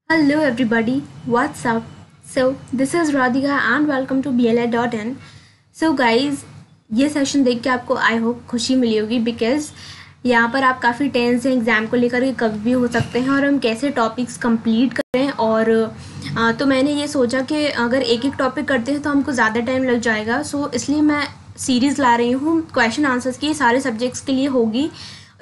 Hello everybody, what's up? So this is Radhika and welcome to BLA.in. So guys, ये session देख के आपको I hope खुशी मिली होगी बिकॉज यहाँ पर आप काफ़ी टेंस हैं एग्ज़ाम को लेकर के कभी भी हो सकते हैं और हम कैसे टॉपिक्स कंप्लीट करें और तो मैंने ये सोचा कि अगर एक एक टॉपिक करते हैं तो हमको ज़्यादा टाइम लग जाएगा। सो इसलिए मैं सीरीज़ ला रही हूँ क्वेश्चन आंसर्स की, सारे सब्जेक्ट्स के लिए होगी।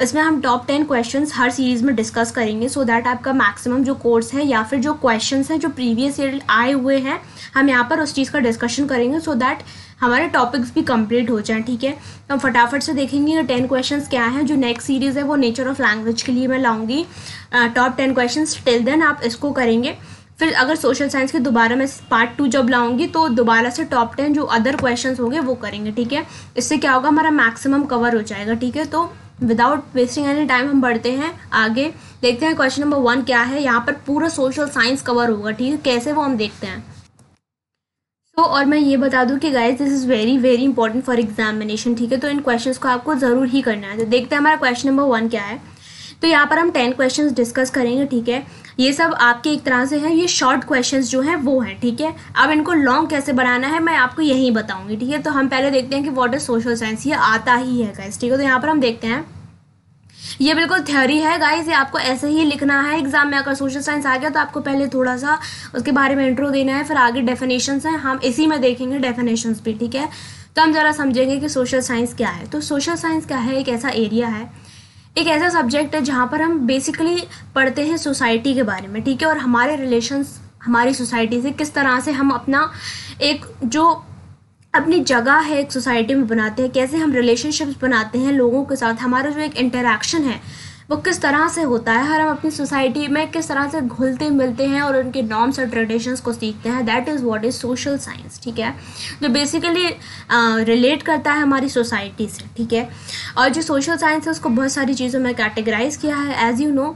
इसमें हम टॉप 10 क्वेश्चंस हर सीरीज़ में डिस्कस करेंगे सो दैट आपका मैक्सिमम जो कोर्स है या फिर जो क्वेश्चंस हैं जो प्रीवियस ईयर आए हुए हैं हम यहाँ पर उस चीज़ का डिस्कशन करेंगे सो दैट हमारे टॉपिक्स भी कंप्लीट हो जाएं। ठीक है, तो हम फटाफट से देखेंगे 10 क्वेश्चंस क्या हैं। जो नेक्स्ट सीरीज़ है वो नेचर ऑफ लैंग्वेज के लिए मैं लाऊंगी टॉप 10 क्वेश्चंस। टिल देन आप इसको करेंगे। फिर अगर सोशल साइंस के दोबारा मैं पार्ट 2 जब लाऊंगी तो दोबारा से टॉप 10 जो अदर क्वेश्चंस होंगे वो करेंगे। ठीक है, इससे क्या होगा, हमारा मैक्सिमम कवर हो जाएगा। ठीक है, तो विदाउट वेस्टिंग एनी टाइम हम बढ़ते हैं आगे। देखते हैं क्वेश्चन नंबर 1 क्या है। यहाँ पर पूरा सोशल साइंस कवर होगा। ठीक है, कैसे वो हम देखते हैं। और मैं ये बता दूं कि guys this is very very important for examination. ठीक है, तो इन क्वेश्चंस को आपको ज़रूर ही करना है। तो देखते हैं हमारा क्वेश्चन नंबर 1 क्या है। तो यहाँ पर हम 10 क्वेश्चंस डिस्कस करेंगे। ठीक है, ये सब आपके एक तरह से है, ये शॉर्ट क्वेश्चंस जो हैं वो हैं। ठीक है, अब इनको लॉन्ग कैसे बनाना है मैं आपको यही बताऊंगी। ठीक है, तो हम पहले देखते हैं कि व्हाट इज सोशल साइंस। ये आता ही है गाइस। ठीक है, तो यहाँ पर हम देखते हैं, ये बिल्कुल थ्योरी है गाइस, ये आपको ऐसे ही लिखना है एग्जाम में। अगर सोशल साइंस आ गया तो आपको पहले थोड़ा सा उसके बारे में इंट्रो देना है, फिर आगे डेफिनेशंस हैं, हम इसी में देखेंगे डेफिनेशंस भी। ठीक है, तो हम ज़रा समझेंगे कि सोशल साइंस क्या है। तो सोशल साइंस क्या है, एक ऐसा एरिया है, एक ऐसा सब्जेक्ट है जहाँ पर हम बेसिकली पढ़ते हैं सोसाइटी के बारे में। ठीक है, और हमारे रिलेशंस हमारी सोसाइटी से किस तरह से हम अपना एक जो अपनी जगह है एक सोसाइटी में बनाते हैं, कैसे हम रिलेशनशिप्स बनाते हैं लोगों के साथ, हमारा जो एक इंटरेक्शन है वो किस तरह से होता है, हर हम अपनी सोसाइटी में किस तरह से घुलते मिलते हैं और उनके नॉर्म्स और ट्रेडिशंस को सीखते हैं। That is what is social science. ठीक है, जो बेसिकली रिलेट करता है हमारी सोसाइटी से। ठीक है, और जो सोशल साइंस है उसको बहुत सारी चीज़ों में कैटेगराइज किया है। एज यू नो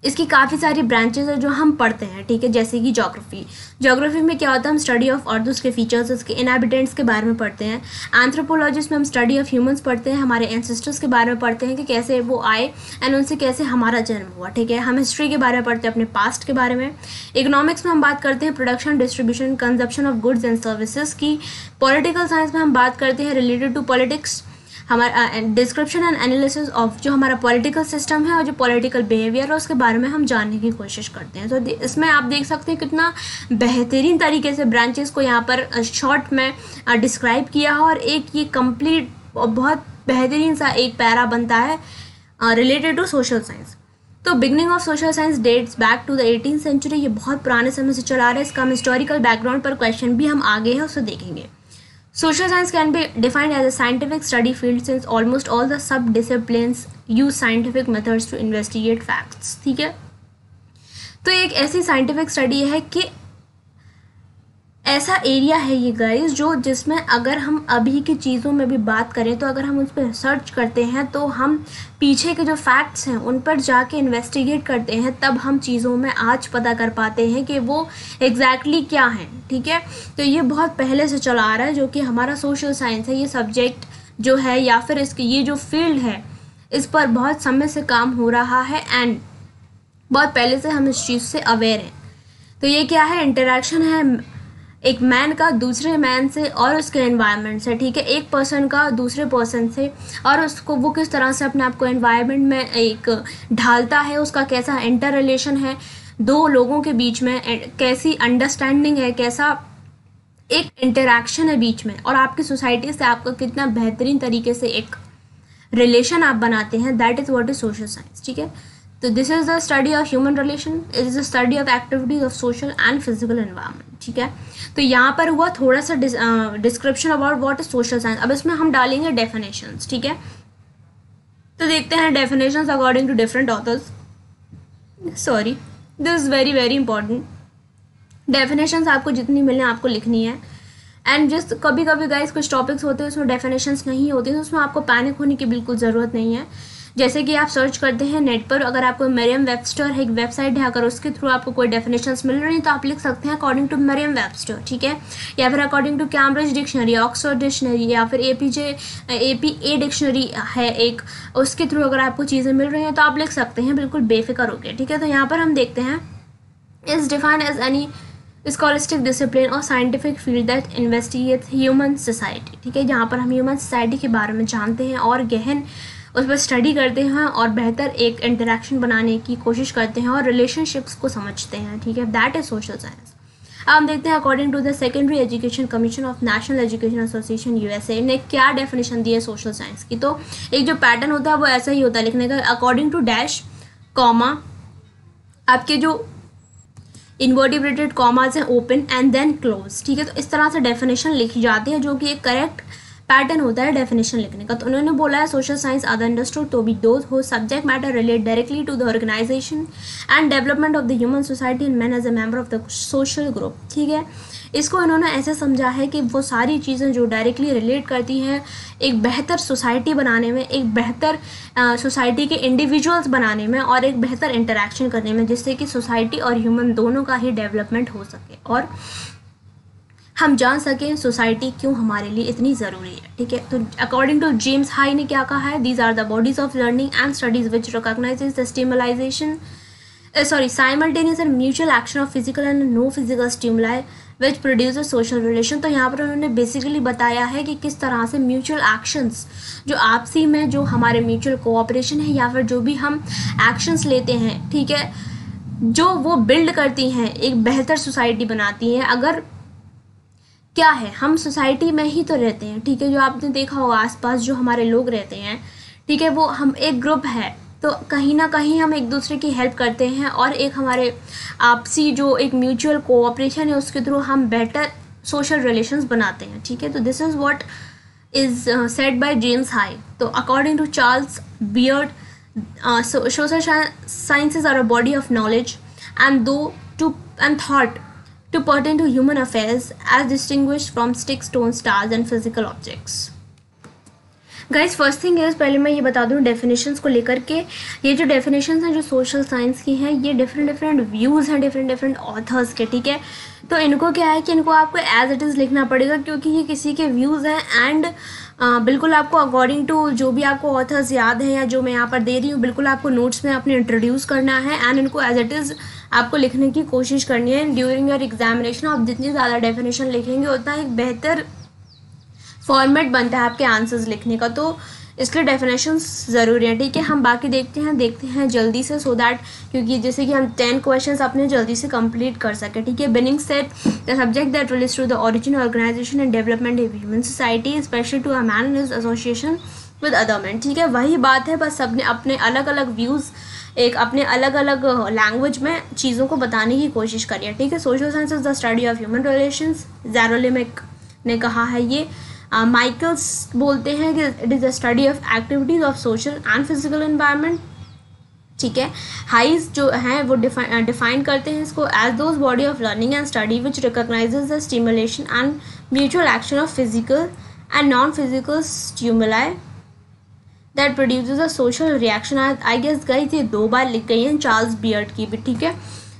इसकी काफ़ी सारी ब्रांचेस है जो हम पढ़ते हैं। ठीक है, जैसे कि ज्योग्राफी में क्या होता है, हम स्टडी ऑफ अर्थ, उसके फीचर्स, उसके इनहैबिटेंट्स के बारे में पढ़ते हैं। एंथ्रोपोलॉजिस्ट में हम स्टडी ऑफ ह्यूमंस पढ़ते हैं, हमारे एंसेस्टर्स के बारे में पढ़ते हैं कि कैसे वो आए एंड उनसे कैसे हमारा जन्म हुआ। ठीक है, हम हिस्ट्री के बारे में पढ़ते हैं, अपने पास्ट के बारे में। इकोनॉमिक्स में हम बात करते हैं production, distribution, consumption of goods and services की। पॉलिटिकल साइंस में हम बात करते हैं रिलेटेड टू पॉलिटिक्स, हमारा डिस्क्रिप्शन एंड एनालिसिस ऑफ जो हमारा पॉलिटिकल सिस्टम है और जो पॉलिटिकल बिहेवियर है उसके बारे में हम जानने की कोशिश करते हैं। तो इसमें आप देख सकते हैं कितना बेहतरीन तरीके से ब्रांचेस को यहाँ पर शॉर्ट में डिस्क्राइब किया है और एक ये कंप्लीट और बहुत बेहतरीन सा एक पैरा बनता है रिलेटेड टू सोशल साइंस। तो beginning of social science dates back to the 18th century. ये बहुत पुराने समय से चला रहा है। इसका हम हिस्टोरिकल बैकग्राउंड पर क्वेश्चन भी हम आगे हैं उसे देखेंगे। Social science can be defined as a scientific study field since almost all the sub-disciplines use scientific methods to investigate facts. ठीक है, तो एक ऐसी साइंटिफिक स्टडी है कि ऐसा एरिया है ये गाइस जो जिसमें अगर हम अभी की चीज़ों में भी बात करें तो अगर हम उस पर रिसर्च करते हैं तो हम पीछे के जो फैक्ट्स हैं उन पर जाके इन्वेस्टिगेट करते हैं, तब हम चीज़ों में आज पता कर पाते हैं कि वो एग्जैक्टली क्या हैं। ठीक है, तो ये बहुत पहले से चला आ रहा है जो कि हमारा सोशल साइंस है। ये सब्जेक्ट जो है या फिर इसकी ये जो फील्ड है इस पर बहुत समय से काम हो रहा है एंड बहुत पहले से हम इस चीज़ से अवेयर हैं। तो ये क्या है, इंटरेक्शन है एक मैन का दूसरे मैन से और उसके एनवायरनमेंट से। ठीक है, एक पर्सन का दूसरे पर्सन से और उसको वो किस तरह से अपने आप को एनवायरनमेंट में एक ढालता है, उसका कैसा इंटर रिलेशन है दो लोगों के बीच में, कैसी अंडरस्टैंडिंग है, कैसा एक इंटरेक्शन है बीच में, और आपकी सोसाइटी से आपका कितना बेहतरीन तरीके से एक रिलेशन आप बनाते हैं। That is what is social science. ठीक है, तो this is the study of human relation, it is the study of activities of social and physical environment. ठीक है, तो यहाँ पर हुआ थोड़ा सा description about what is social science. अब इसमें हम डालेंगे डेफिनेशंस। ठीक है, तो देखते हैं definitions according to different authors. Sorry, this is very very important. Definitions आपको जितनी मिलने आपको लिखनी है। एंड जस्ट कभी कभी गाइस कुछ टॉपिक्स होते हैं उसमें डेफिनेशंस नहीं होती, तो उसमें आपको पैनिक होने की बिल्कुल ज़रूरत नहीं है। जैसे कि आप सर्च करते हैं नेट पर, अगर आपको मरियम वेबस्टर है एक वेबसाइट है, अगर उसके थ्रू आपको कोई डेफिनेशंस मिल रही हैं तो आप लिख सकते हैं अकॉर्डिंग टू मरियम वेबस्टर। ठीक है, या फिर according to Cambridge dictionary, Oxford dictionary, या फिर APA डिक्शनरी है एक, उसके थ्रू अगर आपको चीज़ें मिल रही हैं तो आप लिख सकते हैं बिल्कुल बेफिक्र होकर। ठीक है, तो यहाँ पर हम देखते हैं is defined as any scholastic discipline और scientific field that investigates human society, ठीक है, जहाँ पर हम ह्यूमन सोसाइटी के बारे में जानते हैं और गहन उस पर स्टडी करते हैं और बेहतर एक इंटरेक्शन बनाने की कोशिश करते हैं और रिलेशनशिप्स को समझते हैं, ठीक है, दैट इज सोशल साइंस। अब हम देखते हैं according to the secondary education commission of national education association USA ने क्या डेफिनेशन दी है सोशल साइंस की। तो एक जो पैटर्न होता है वो ऐसा ही होता है लिखने का, अकॉर्डिंग टू डैश कॉमा, आपके जो इन्वर्टिब्रेटेड कॉमास हैं ओपन एंड देन क्लोज, ठीक है, तो इस तरह से डेफिनेशन लिखी जाती है जो कि एक करेक्ट पैटर्न होता है डेफिनेशन लिखने का। तो उन्होंने बोला है social science are understood to be those who subject matter relate directly to the organisation and development of the human society and man as a member of the social group, ठीक है। इसको इन्होंने ऐसे समझा है कि वो सारी चीज़ें जो डायरेक्टली रिलेट करती हैं एक बेहतर सोसाइटी बनाने में, एक बेहतर सोसाइटी के इंडिविजुअल्स बनाने में और एक बेहतर इंटरेक्शन करने में, जिससे कि सोसाइटी और ह्यूमन दोनों का ही डेवलपमेंट हो सके और हम जान सकें सोसाइटी क्यों हमारे लिए इतनी ज़रूरी है, ठीक है। तो अकॉर्डिंग टू जेम्स हाई ने क्या कहा है, these are the bodies of learning and studies which recognises the stimulisation simultaneous and mutual action of physical and no physical stimuli which produce social relation. तो यहाँ पर उन्होंने बेसिकली बताया है कि किस तरह से म्यूचुअल एक्शंस जो आपसी में जो हमारे म्यूचुअल कोऑपरेशन है या फिर जो भी हम एक्शंस लेते हैं, ठीक है, जो वो बिल्ड करती हैं एक बेहतर सोसाइटी बनाती हैं। अगर क्या है, हम सोसाइटी में ही तो रहते हैं, ठीक है, जो आपने देखा होगा आसपास जो हमारे लोग रहते हैं, ठीक है, वो हम एक ग्रुप है तो कहीं ना कहीं हम एक दूसरे की हेल्प करते हैं और एक हमारे आपसी जो एक म्यूचुअल कोऑपरेशन है उसके थ्रू हम बेटर सोशल रिलेशंस बनाते हैं, ठीक है। तो this is what is said by James High. तो according to Charles Beard social sciences are a body of knowledge and thought to pertain to human affairs as distinguished from sticks, stones, stars and physical objects. Guys first thing is, पहले मैं ये बता दूँ definitions को लेकर के, ये जो डेफिनेशंस हैं जो सोशल साइंस की हैं ये डिफरेंट व्यूज़ हैं डिफरेंट ऑथर्स के, ठीक है। तो इनको क्या है कि इनको आपको एज इट इज़ लिखना पड़ेगा क्योंकि ये किसी के व्यूज़ हैं एंड बिल्कुल आपको अकॉर्डिंग टू जो भी आपको ऑथर्स याद हैं या जो मैं यहाँ पर दे रही हूँ बिल्कुल आपको नोट्स में अपने इंट्रोड्यूस करना है एंड इनको एज इट इज़ आपको लिखने की कोशिश करनी है ड्यूरिंग योर एग्जामिनेशन। आप जितनी ज़्यादा डेफिनेशन लिखेंगे उतना एक बेहतर फॉर्मेट बनता है आपके आंसर्स लिखने का, तो इसलिए डेफिनेशंस ज़रूरी हैं, ठीक है। हम बाकी देखते हैं जल्दी से सो दैट, क्योंकि जैसे कि हम 10 क्वेश्चंस अपने जल्दी से कंप्लीट कर सकें, ठीक है। Being set the subject that relates to the origin organisation and development of human society special to a man in his association with other man, ठीक है। वही बात है, बस सबने अपने अलग अलग व्यूज़ एक अपने अलग अलग लैंग्वेज में चीज़ों को बताने की कोशिश करी है, ठीक है। Social science is the study of human relations, ज़ेरोलिमिक ने कहा है ये। माइकल्स बोलते हैं कि it is the study of activities of social and physical environment, ठीक है। हाइज जो हैं वो डिफाइन करते हैं इसको as those body of learning and study which recognises the stimulation and mutual action of physical and non physical stimuli that produces a social reaction. I guess guys ये 2 बार लिख गई हैं चार्ल्स बियर्ड की भी, ठीक है,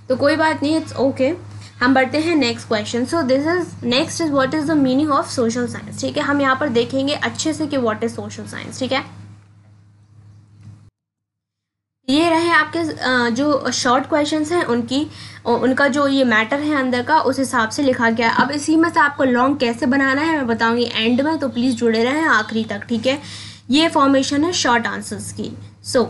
तो कोई बात नहीं, इट्स ओके। हम बढ़ते हैं next question. So this is next is what is the meaning of social science, ठीक है। हम यहाँ पर देखेंगे अच्छे से कि व्हाट इज सोशल साइंस, ठीक है। ये रहे आपके जो शॉर्ट क्वेश्चंस हैं उनका जो ये मैटर है अंदर का उस हिसाब से लिखा गया। अब इसी में से आपको लॉन्ग कैसे बनाना है मैं बताऊंगी एंड में, तो प्लीज़ जुड़े रहें आखिरी तक, ठीक है। ये फॉर्मेशन है शॉर्ट आंसर्स की। सो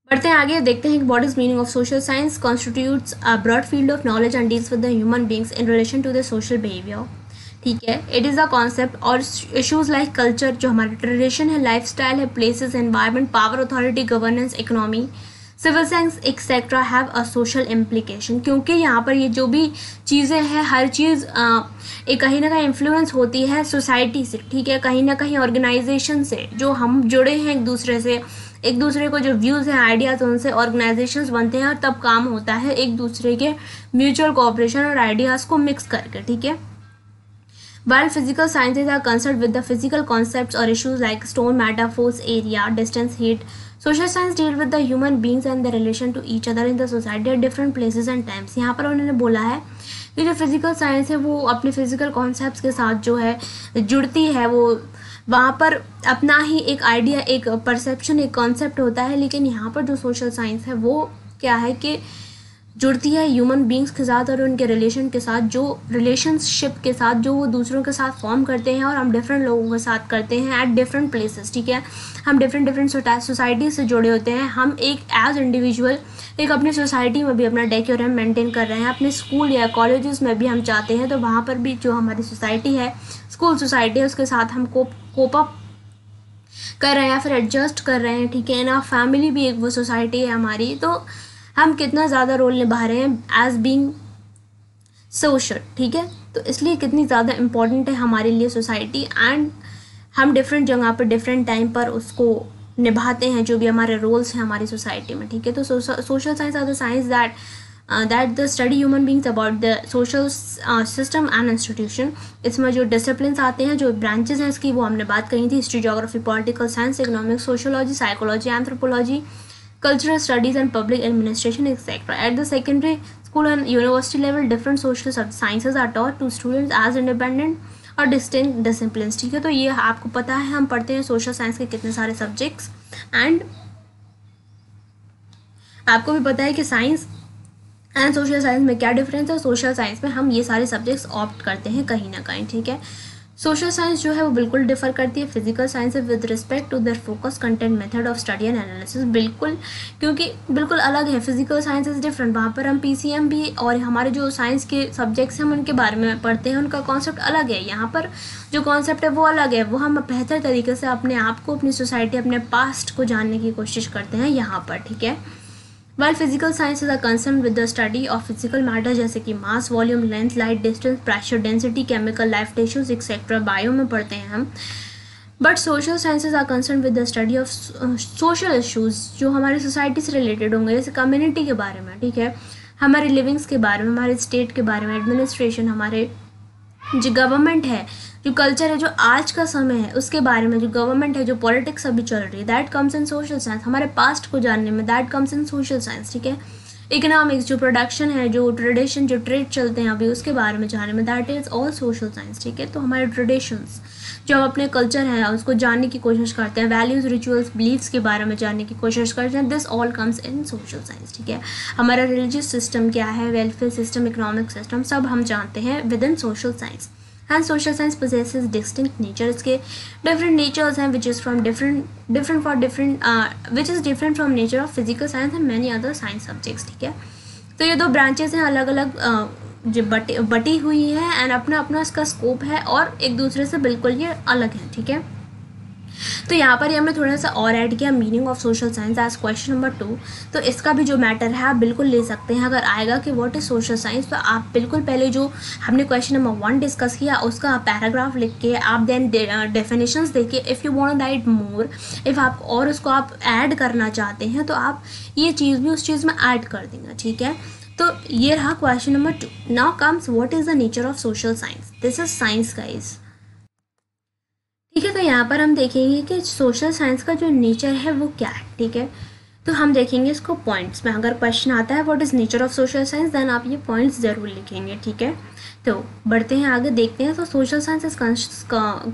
बढ़ते हैं आगे, देखते हैं कि what is meaning of social science constitutes a broad field of knowledge and deals with the human beings in relation to the social behaviour, ठीक है। इट इज़ अ कॉन्सेप्ट और इशूज़ लाइक कल्चर जो हमारी tradition है, life style है, places, environment, power, authority, governance, economy, civil science etcetera have a social implication, क्योंकि यहाँ पर ये जो भी चीज़ें हैं हर चीज़ एक कहीं ना कहीं इन्फ्लुएंस होती है सोसाइटी से, ठीक है, कहीं ना कहीं ऑर्गेनाइजेशन से जो हम जुड़े हैं एक दूसरे को जो व्यूज़ हैं आइडियाज़ उनसे ऑर्गेनाइजेशंस बनते हैं और तब काम होता है एक दूसरे के म्यूचुअल कोऑपरेशन और आइडियाज़ को मिक्स करके, ठीक है। While physical sciences are concerned with the physical concepts or issues like stone, matter, force, area, distance, heat, social science deal with the human beings and their relation to each other in the society at different places and times। यहाँ पर उन्होंने बोला है कि जो physical science है वो अपने फिजिकल कॉन्सेप्ट्स के साथ जो है जुड़ती है, वो वहाँ पर अपना ही एक आइडिया, एक परसेप्शन, एक कॉन्सेप्ट होता है, लेकिन यहाँ पर जो सोशल साइंस है वो क्या है कि जुड़ती है ह्यूमन बींग्स के साथ और उनके रिलेशन के साथ, जो रिलेशनशिप के साथ जो वो दूसरों के साथ फॉर्म करते हैं और हम डिफरेंट लोगों के साथ करते हैं एट डिफरेंट प्लेसेस, ठीक है। हम डिफरेंट सोसाइटी से जुड़े होते हैं। हम एक एज इंडिविजुअल एक अपनी सोसाइटी में भी अपना डेकोरम मेंटेन कर रहे हैं, अपने स्कूल या कॉलेजेस में भी हम चाहते हैं तो वहाँ पर भी जो हमारी सोसाइटी है, स्कूल सोसाइटी है, उसके साथ हम कोप अप कर रहे हैं या फिर एडजस्ट कर रहे हैं, ठीक है ना। फैमिली भी एक वो सोसाइटी है हमारी, तो हम कितना ज़्यादा रोल निभा रहे हैं एज बीइंग सोशल, ठीक है। तो इसलिए कितनी ज़्यादा इम्पॉर्टेंट है हमारे लिए सोसाइटी, एंड हम डिफरेंट जगह पर डिफरेंट टाइम पर उसको निभाते हैं, जो भी हमारे रोल्स हैं हमारी सोसाइटी में, ठीक है। तो social science are the science that the study human beings about the social system and institution. इसमें जो डिसिप्लिन आते हैं, जो ब्रांचेज हैं इसकी, वो हमने बात कही थी, history, geography, political science, economics, sociology, psychology, anthropology, cultural studies and public administration, etc. At the secondary school and university level, different social sciences are taught to students as independent और distinct disciplines, ठीक है। तो ये आपको पता है, हम पढ़ते हैं सोशल साइंस के कितने सारे सब्जेक्ट्स, एंड आपको भी पता है कि साइंस एंड सोशल साइंस में क्या डिफरेंस है। सोशल साइंस में हम ये सारे सब्जेक्ट्स ऑप्ट करते हैं कहीं ना कहीं, ठीक है। सोशल साइंस जो है वो बिल्कुल डिफर करती है फिजिकल साइंस से with respect to their focus, content, method of study and analysis, बिल्कुल, क्योंकि बिल्कुल अलग है। फिजिकल साइंस इज डिफरेंट, वहाँ पर हम पीसीएम भी और हमारे जो साइंस के सब्जेक्ट्स हैं हम उनके बारे में पढ़ते हैं, उनका कॉन्सेप्ट अलग है। यहाँ पर जो कॉन्सेप्ट है वो अलग है, वो हम बेहतर तरीके से अपने आप को, अपनी सोसाइटी, अपने पास्ट को जानने की कोशिश करते हैं यहाँ पर, ठीक है। While physical sciences are concerned with the study of physical matter जैसे कि mass, volume, length, light, distance, pressure, density, chemical, life tissues etcetera, bio में पढ़ते हैं हम। But social sciences are concern with the study of social issues, जो हमारी society से related होंगे, जैसे कम्युनिटी के बारे में, ठीक है, हमारे लिविंग्स के बारे में, हमारे स्टेट के बारे में, एडमिनिस्ट्रेशन, हमारे जो गवर्नमेंट है, जो कल्चर है, जो आज का समय है उसके बारे में, जो गवर्नमेंट है, जो पॉलिटिक्स अभी चल रही है, that comes in social science. हमारे पास्ट को जानने में, that comes in social science, ठीक है। इकोनॉमिक्स, जो प्रोडक्शन है, जो ट्रेडिशन, जो ट्रेड चलते हैं अभी, उसके बारे में जानने में, that is all social science, ठीक है। तो हमारे ट्रेडिशंस, जो हम अपने कल्चर है उसको जानने की कोशिश करते हैं, वैल्यूज, रिचुअल्स, बिलीव्स के बारे में जानने की कोशिश करते हैं, this all comes in social science, ठीक है। हमारा रिलीजियस सिस्टम क्या है, वेलफेयर सिस्टम, इकोनॉमिक सिस्टम, सब हम जानते हैं with in social science. And social science possesses distinct nature. इसके different natures हैं, which is different from nature of physical science and many other science subjects, ठीक है। तो ये दो ब्रांचेस हैं, अलग अलग जो बटी हुई है, एंड अपना अपना इसका स्कोप है और एक दूसरे से बिल्कुल ये अलग है, ठीक है। तो यहाँ पर हमने थोड़ा सा और ऐड किया meaning of social science as question number 2। तो इसका भी जो मैटर है आप बिल्कुल ले सकते हैं। अगर आएगा कि व्हाट इज सोशल साइंस, तो आप बिल्कुल पहले जो हमने क्वेश्चन नंबर 1 डिस्कस किया उसका पैराग्राफ लिख के आप देन डेफिनेशंस देखिए। If you want right more, if आप और उसको आप ऐड करना चाहते हैं तो आप ये चीज़ भी उस चीज़ में ऐड कर देंगे, ठीक है। तो ये रहा question number 2। Now comes what is the nature of social science. This is science guys, ठीक है। तो यहाँ पर हम देखेंगे कि सोशल साइंस का जो नेचर है वो क्या है, ठीक है। तो हम देखेंगे इसको पॉइंट्स में। अगर क्वेश्चन आता है what is nature of social science, then आप ये पॉइंट्स ज़रूर लिखेंगे, ठीक है। तो बढ़ते हैं आगे, देखते हैं। तो social science is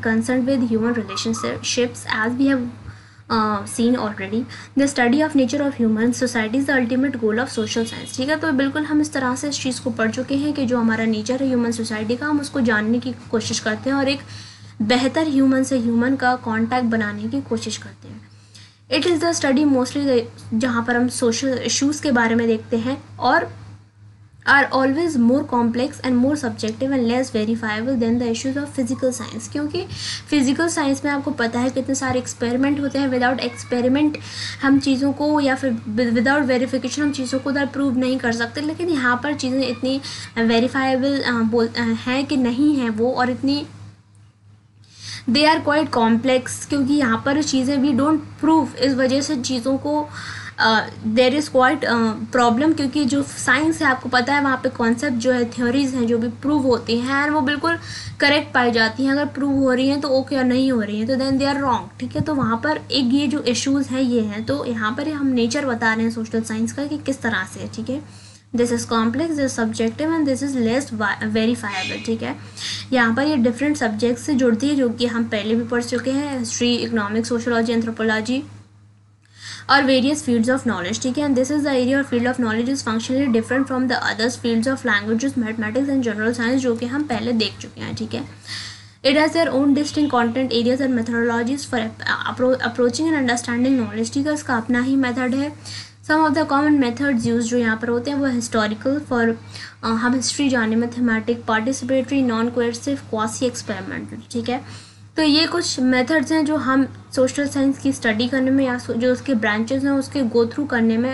concern with human relationships as we have seen already. The study of nature of human society is the ultimate goal of social science, ठीक है। तो बिल्कुल हम इस तरह से इस चीज़ को पढ़ चुके हैं कि जो हमारा नेचर है ह्यूमन सोसाइटी का, हम उसको जानने की कोशिश करते हैं और एक बेहतर ह्यूमन से ह्यूमन का कांटेक्ट बनाने की कोशिश करते हैं। It is the study mostly जहाँ पर हम सोशल इश्यूज़ के बारे में देखते हैं और are always more complex and more subjective and less verifiable than the issues of physical science, क्योंकि फिजिकल साइंस में आपको पता है कितने सारे एक्सपेरिमेंट होते हैं। विदाउट एक्सपेरिमेंट हम चीज़ों को, या फिर विदाउट वेरिफिकेशन हम चीज़ों को उधर प्रूव नहीं कर सकते। लेकिन यहाँ पर चीज़ें इतनी वेरीफाइबल हैं कि नहीं है वो, और इतनी दे आर क्वाइट कॉम्प्लेक्स, क्योंकि यहाँ पर चीज़ें वी डोंट प्रूव। इस वजह से चीज़ों को देर इज़ क्वाइट प्रॉब्लम, क्योंकि जो साइंस है आपको पता है वहाँ पे कॉन्सेप्ट जो है, थ्योरीज हैं जो भी प्रूव होती हैं वो बिल्कुल करेक्ट पाई जाती हैं। अगर प्रूव हो रही हैं तो ओके, और नहीं हो रही हैं तो देन दे आर रॉन्ग, ठीक है। तो वहाँ पर एक ये जो इश्यूज़ हैं ये हैं। तो यहाँ पर हम नेचर बता रहे हैं सोशल साइंस का कि किस तरह से है, ठीक है। This is complex, this subjective and this is less verifiable, ठीक है। यहाँ पर ये डिफरेंट सब्जेक्ट से जुड़ती है जो कि हम पहले भी पढ़ चुके हैं, हिस्ट्री, इकोनॉमिक्स, सोशियोलॉजी, एंथ्रोपोलॉजी और वेरियस फील्ड्स ऑफ नॉलेज, ठीक है। And this is the area और field of knowledge is functionally different from the others fields of languages, mathematics and general science, जो कि हम पहले देख चुके हैं, ठीक है। It has their own distinct content areas and methodologies for approaching and understanding knowledge, ठीक है। इसका अपना ही मेथड है। Some of the common methods used जो यहाँ पर होते हैं वो हिस्टोरिकल फॉर हम हिस्ट्री जाने, mathematic, participatory, non coercive, quasi experimental, ठीक है। तो ये कुछ मेथड्स हैं जो हम सोशल साइंस की स्टडी करने में या जो उसके ब्रांचेस हैं उसके गो थ्रू करने में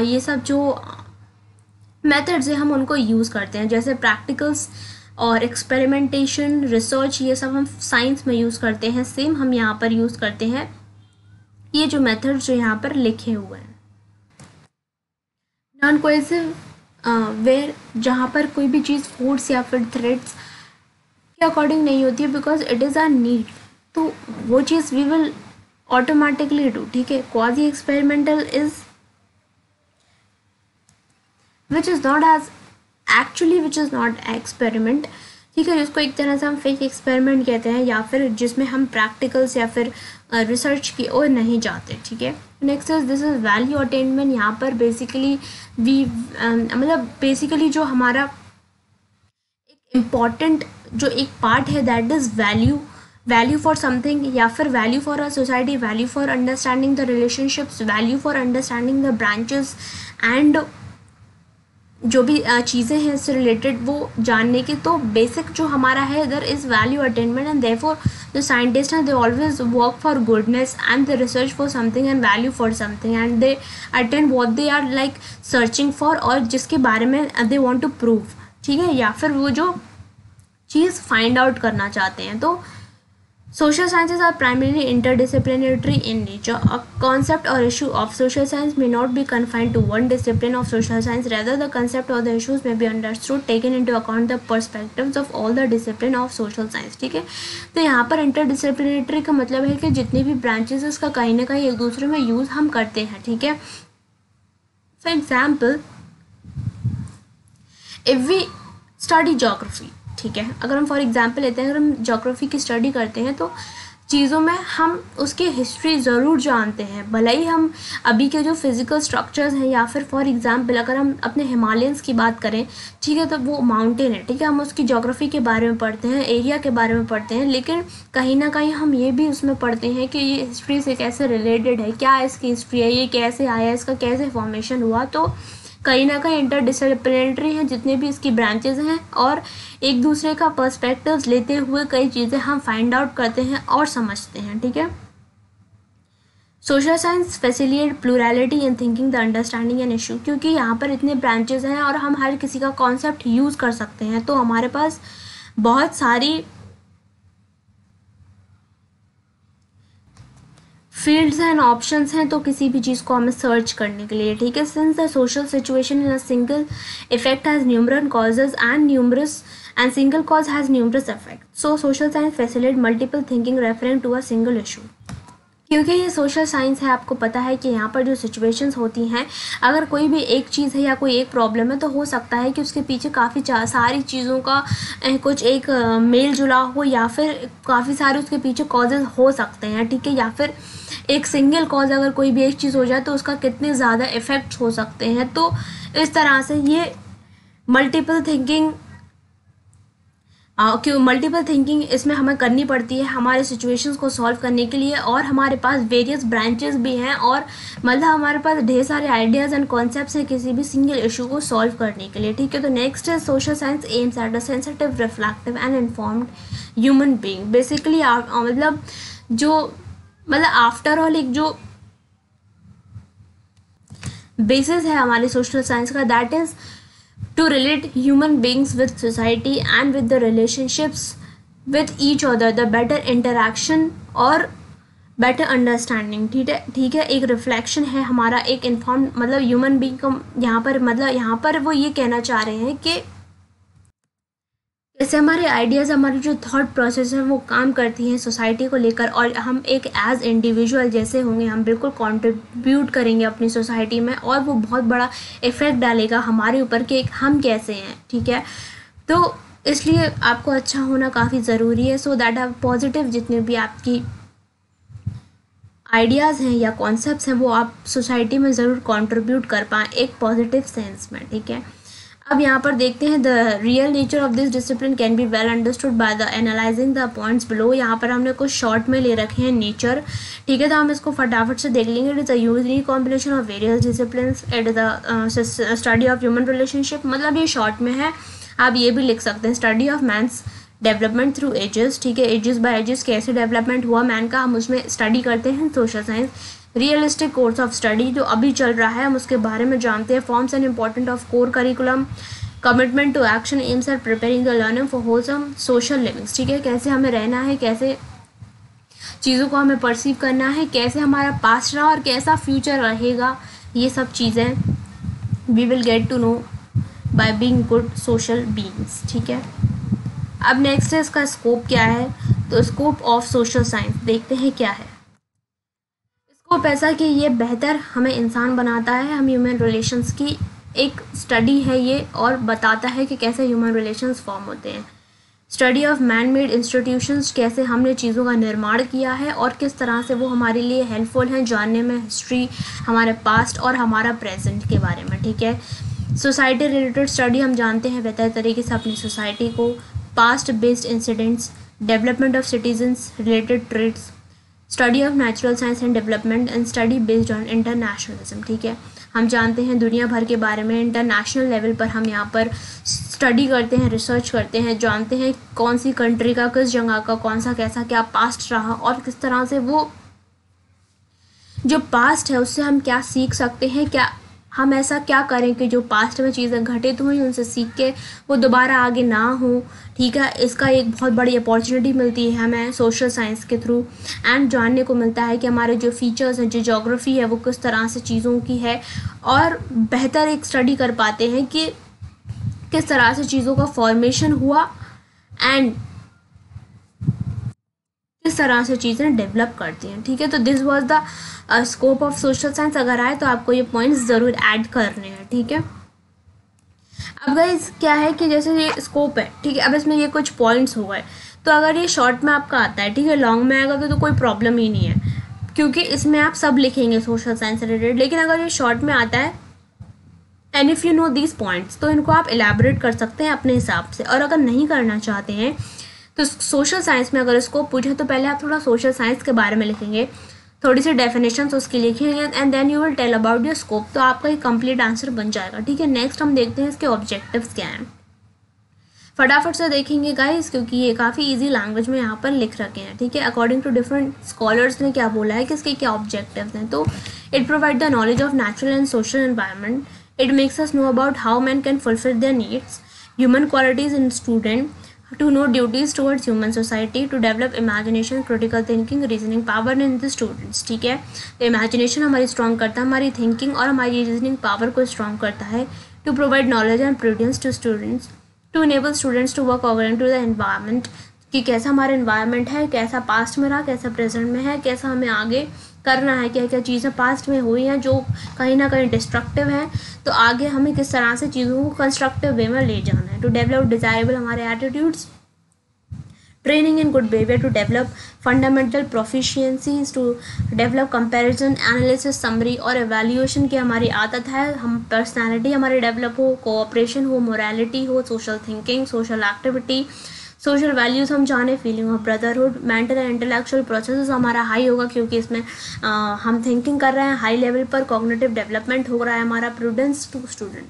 ये सब जो मेथड्स हैं हम उनको यूज़ करते हैं, जैसे प्रैक्टिकल्स और एक्सपेरिमेंटेशन, रिसर्च, ये सब हम साइंस में यूज़ करते हैं। सेम हम यहाँ पर यूज़ करते हैं ये जो मेथड्स जो यहाँ पर लिखे हुए हैं। नॉन कोएसिव वेयर जहाँ पर कोई भी चीज़ फोर्स या फिर थ्रेट्स के अकॉर्डिंग नहीं होती है, because it is our need, तो वो चीज़ वी विल ऑटोमेटिकली डू, ठीक है। Quasi experimental is which is not as actually which is not experiment, ठीक है, जिसको एक तरह से हम फेक एक्सपेरिमेंट कहते हैं, या फिर जिसमें हम प्रैक्टिकल्स या फिर रिसर्च की ओर नहीं जाते, ठीक है। Next is this is value attainment. यहाँ पर बेसिकली वी मतलब बेसिकली जो हमारा एक इम्पॉर्टेंट जो एक पार्ट है that is value for something, या फिर value for a society, value for understanding the relationships, value for understanding the branches and जो भी चीज़ें हैं इससे रिलेटेड वो जानने की। तो बेसिक जो हमारा है इधर is value attainment, and therefore the scientist हैं they always work for goodness and they research for something and value for something and they attain what they are like searching for, और जिसके बारे में they want to prove, ठीक है, या फिर वो जो चीज़ फाइंड आउट करना चाहते हैं। तो social sciences are primarily interdisciplinary in nature. A concept or issue of social science may not be confined to one discipline of social science. Rather, the concept or the issues may be understood, taken into account the perspectives of all the discipline of social science, ठीक है। तो यहाँ पर interdisciplinary का मतलब है कि जितनी भी branches इसका कहीं ना कहीं एक दूसरे में यूज़ हम करते हैं, ठीक है। For example, if we study geography, ठीक है, अगर हम फॉर एग्जांपल लेते हैं, अगर हम ज्योग्राफी की स्टडी करते हैं तो चीज़ों में हम उसकी हिस्ट्री ज़रूर जानते हैं, भले ही हम अभी के जो फिज़िकल स्ट्रक्चर्स हैं, या फिर फॉर एग्जांपल अगर हम अपने हिमालयंस की बात करें, ठीक है, तो वो माउंटेन है, ठीक है, हम उसकी ज्योग्राफी के बारे में पढ़ते हैं, एरिया के बारे में पढ़ते हैं, लेकिन कहीं ना कहीं हम ये भी उसमें पढ़ते हैं कि ये हिस्ट्री से कैसे रिलेटेड है, क्या इसकी हिस्ट्री है, ये कैसे आया, इसका कैसे फॉर्मेशन हुआ। तो कहीं ना कहीं इंटरडिसिप्लिनरी हैं जितने भी इसकी ब्रांचेज हैं, और एक दूसरे का पर्सपेक्टिव्स लेते हुए कई चीज़ें हम फाइंड आउट करते हैं और समझते हैं, ठीक है। Social science facilitate plurality in thinking the understanding an issue, क्योंकि यहाँ पर इतने ब्रांचेज हैं और हम हर किसी का कॉन्सेप्ट यूज़ कर सकते हैं, तो हमारे पास बहुत सारी फील्ड्स एंड ऑप्शंस हैं तो किसी भी चीज़ को हमें सर्च करने के लिए, ठीक है। Since the social situation in a single effect has numerous causes and single cause has numerous effect, so social science facilitate multiple thinking referring to a single issue. क्योंकि ये सोशल साइंस है, आपको पता है कि यहाँ पर जो सिचुएशंस होती हैं, अगर कोई भी एक चीज़ है या कोई एक प्रॉब्लम है तो हो सकता है कि उसके पीछे काफ़ी सारी चीज़ों का कुछ एक मेल जुला हो, या फिर काफ़ी सारे उसके पीछे कॉजेज़ हो सकते हैं, ठीक है, या फिर एक सिंगल कॉज अगर कोई भी एक चीज़ हो जाए तो उसका कितने ज़्यादा इफ़ेक्ट्स हो सकते हैं। तो इस तरह से ये मल्टीपल थिंकिंग इसमें हमें करनी पड़ती है हमारे सिचुएशंस को सॉल्व करने के लिए, और हमारे पास वेरियस ब्रांचेस भी हैं, और मतलब हमारे पास ढेर सारे आइडियाज़ एंड कॉन्सेप्ट्स हैं किसी भी सिंगल इशू को सॉल्व करने के लिए, ठीक है। तो नेक्स्ट है social science aims at a sensitive, reflective and informed human being. Basically मतलब आफ्टर ऑल एक जो बेसिस है हमारे सोशल साइंस का, that is to relate human beings with society and with the relationships with each other, the better interaction और better understanding, ठीक है। एक रिफ्लेक्शन है हमारा एक इन्फॉर्म, मतलब ह्यूमन बीइंग को यहाँ पर वो ये कहना चाह रहे हैं कि जैसे हमारे आइडियाज़, हमारे जो थॉट प्रोसेस है वो काम करती हैं सोसाइटी को लेकर, और हम एक एज इंडिविजुअल जैसे होंगे हम बिल्कुल कंट्रीब्यूट करेंगे अपनी सोसाइटी में, और वो बहुत बड़ा इफ़ेक्ट डालेगा हमारे ऊपर कि हम कैसे हैं, ठीक है। तो इसलिए आपको अच्छा होना काफ़ी ज़रूरी है, सो दैट आप पॉजिटिव जितने भी आपकी आइडियाज़ हैं या कॉन्सेप्ट्स हैं वो आप सोसाइटी में ज़रूर कंट्रीब्यूट कर पाएँ एक पॉजिटिव सेंस में, ठीक है। अब यहाँ पर देखते हैं the real nature of this discipline can be well understood by the analysing the points below. यहाँ पर हमने कुछ शॉर्ट में ले रखे हैं नेचर, ठीक है, तो हम इसको फटाफट से देख लेंगे। It is a unique combination of various disciplines at the study of human relationship, मतलब ये शॉर्ट में है, आप ये भी लिख सकते हैं study of man's development through ages, ठीक है, एजेस बाय एजेस कैसे डेवलपमेंट हुआ मैन का, हम उसमें स्टडी करते हैं। Social science realistic course of study जो अभी चल रहा है हम उसके बारे में जानते हैं। Forms and important of core curriculum, commitment to action aims at preparing the learning for wholesome social livings, ठीक है, कैसे हमें रहना है, कैसे चीज़ों को हमें परसीव करना है, कैसे हमारा पास्ट रहा और कैसा फ्यूचर रहेगा, ये सब चीज़ें we will get to know by being good social beings, ठीक है। अब नेक्स्ट है इसका स्कोप क्या है, तो स्कोप ऑफ सोशल साइंस देखते हैं क्या है। स्कोप ऐसा कि ये बेहतर हमें इंसान बनाता है, हम ह्यूमन रिलेशंस की एक स्टडी है ये, और बताता है कि कैसे ह्यूमन रिलेशंस फॉर्म होते हैं। Study of man made institutions, कैसे हमने चीज़ों का निर्माण किया है और किस तरह से वो हमारे लिए हेल्पफुल हैं जानने में, हिस्ट्री, हमारे पास्ट और हमारा प्रेजेंट के बारे में, ठीक है। सोसाइटी रिलेटेड स्टडी, हम जानते हैं बेहतर तरीके से अपनी सोसाइटी को, past based incidents, development of citizens related trades, study of natural science and development and study based on internationalism, ठीक है। हम जानते हैं दुनिया भर के बारे में, इंटरनेशनल लेवल पर हम यहाँ पर स्टडी करते हैं, रिसर्च करते हैं, जानते हैं कौन सी कंट्री का, किस जगह का, कौन सा कैसा क्या पास्ट रहा और किस तरह से वो जो पास्ट है उससे हम क्या सीख सकते हैं, क्या हम ऐसा क्या करें कि जो पास्ट में चीज़ें घटित हुई उनसे सीख के वो दोबारा आगे ना हो, ठीक है। इसका एक बहुत बड़ी अपॉर्चुनिटी मिलती है हमें सोशल साइंस के थ्रू, एंड जानने को मिलता है कि हमारे जो फीचर्स हैं, जो जोग्राफी है वो किस तरह से चीज़ों की है, और बेहतर एक स्टडी कर पाते हैं कि किस तरह से चीज़ों का फॉर्मेशन हुआ एंड किस तरह से चीज़ें डेवलप करती हैं, ठीक है। तो this was the scope of social science. अगर आए तो आपको ये पॉइंट्स ज़रूर ऐड करने हैं, ठीक है। अब गाइस क्या है कि जैसे ये स्कोप है, ठीक है, अब इसमें ये कुछ पॉइंट्स हो गए, तो अगर ये शॉर्ट में आपका आता है, ठीक है, लॉन्ग में आएगा तो कोई प्रॉब्लम ही नहीं है, क्योंकि इसमें आप सब लिखेंगे सोशल साइंस रिलेटेड। लेकिन अगर ये शॉर्ट में आता है and if you know these points, तो इनको आप एलैबोरेट कर सकते हैं अपने हिसाब से। और अगर नहीं करना चाहते हैं तो सोशल साइंस में अगर इसको पूछे तो पहले आप थोड़ा सोशल साइंस के बारे में लिखेंगे, थोड़ी सी डेफिनेशंस उसकी लिखेंगे, and then you will tell about your scope, तो आपका एक कंप्लीट आंसर बन जाएगा, ठीक है। नेक्स्ट हम देखते हैं इसके ऑब्जेक्टिव्स क्या हैं, फटाफट से देखेंगे गाइस, क्योंकि ये काफ़ी इजी लैंग्वेज में यहाँ पर लिख रखे हैं, ठीक है। अकॉर्डिंग टू डिफरेंट स्कॉलर्स ने क्या बोला है कि इसके क्या ऑब्जेक्टिव्स हैं, तो it provide the knowledge of natural and social environment, it makes us know about how man can fulfil there needs, human qualities in student, to know duties towards human society, to develop imagination, critical thinking, reasoning power in the students, ठीक है। तो imagination हमारी strong करता है, हमारी thinking और हमारी reasoning power को strong करता है, to provide knowledge and prudence to students, to enable students to work according to the environment, कि कैसा हमारा environment है, कैसा past में रहा, कैसा present में है, कैसा हमें आगे करना है, क्या क्या चीज़ें पास्ट में हुई हैं जो कहीं ना कहीं डिस्ट्रक्टिव हैं, तो आगे हमें किस तरह से चीज़ों को कंस्ट्रक्टिव वे में ले जाना है, टू डेवलप डिज़ायरेबल हमारे attitudes, training in good behaviour, to develop fundamental proficiencies, to develop comparison, analysis, summary और एवेल्यूएशन की हमारी आदत है, हम पर्सनैलिटी हमारी डेवलप हो, कोऑपरेशन हो, मोरालिटी हो, social thinking, social activity, social values हम जाने, feeling of brotherhood, mental and intellectual process हमारा हाई होगा क्योंकि इसमें हम थिंकिंग कर रहे हैं हाई लेवल पर, कॉग्निटिव डेवलपमेंट हो रहा है हमारा, prudence to student,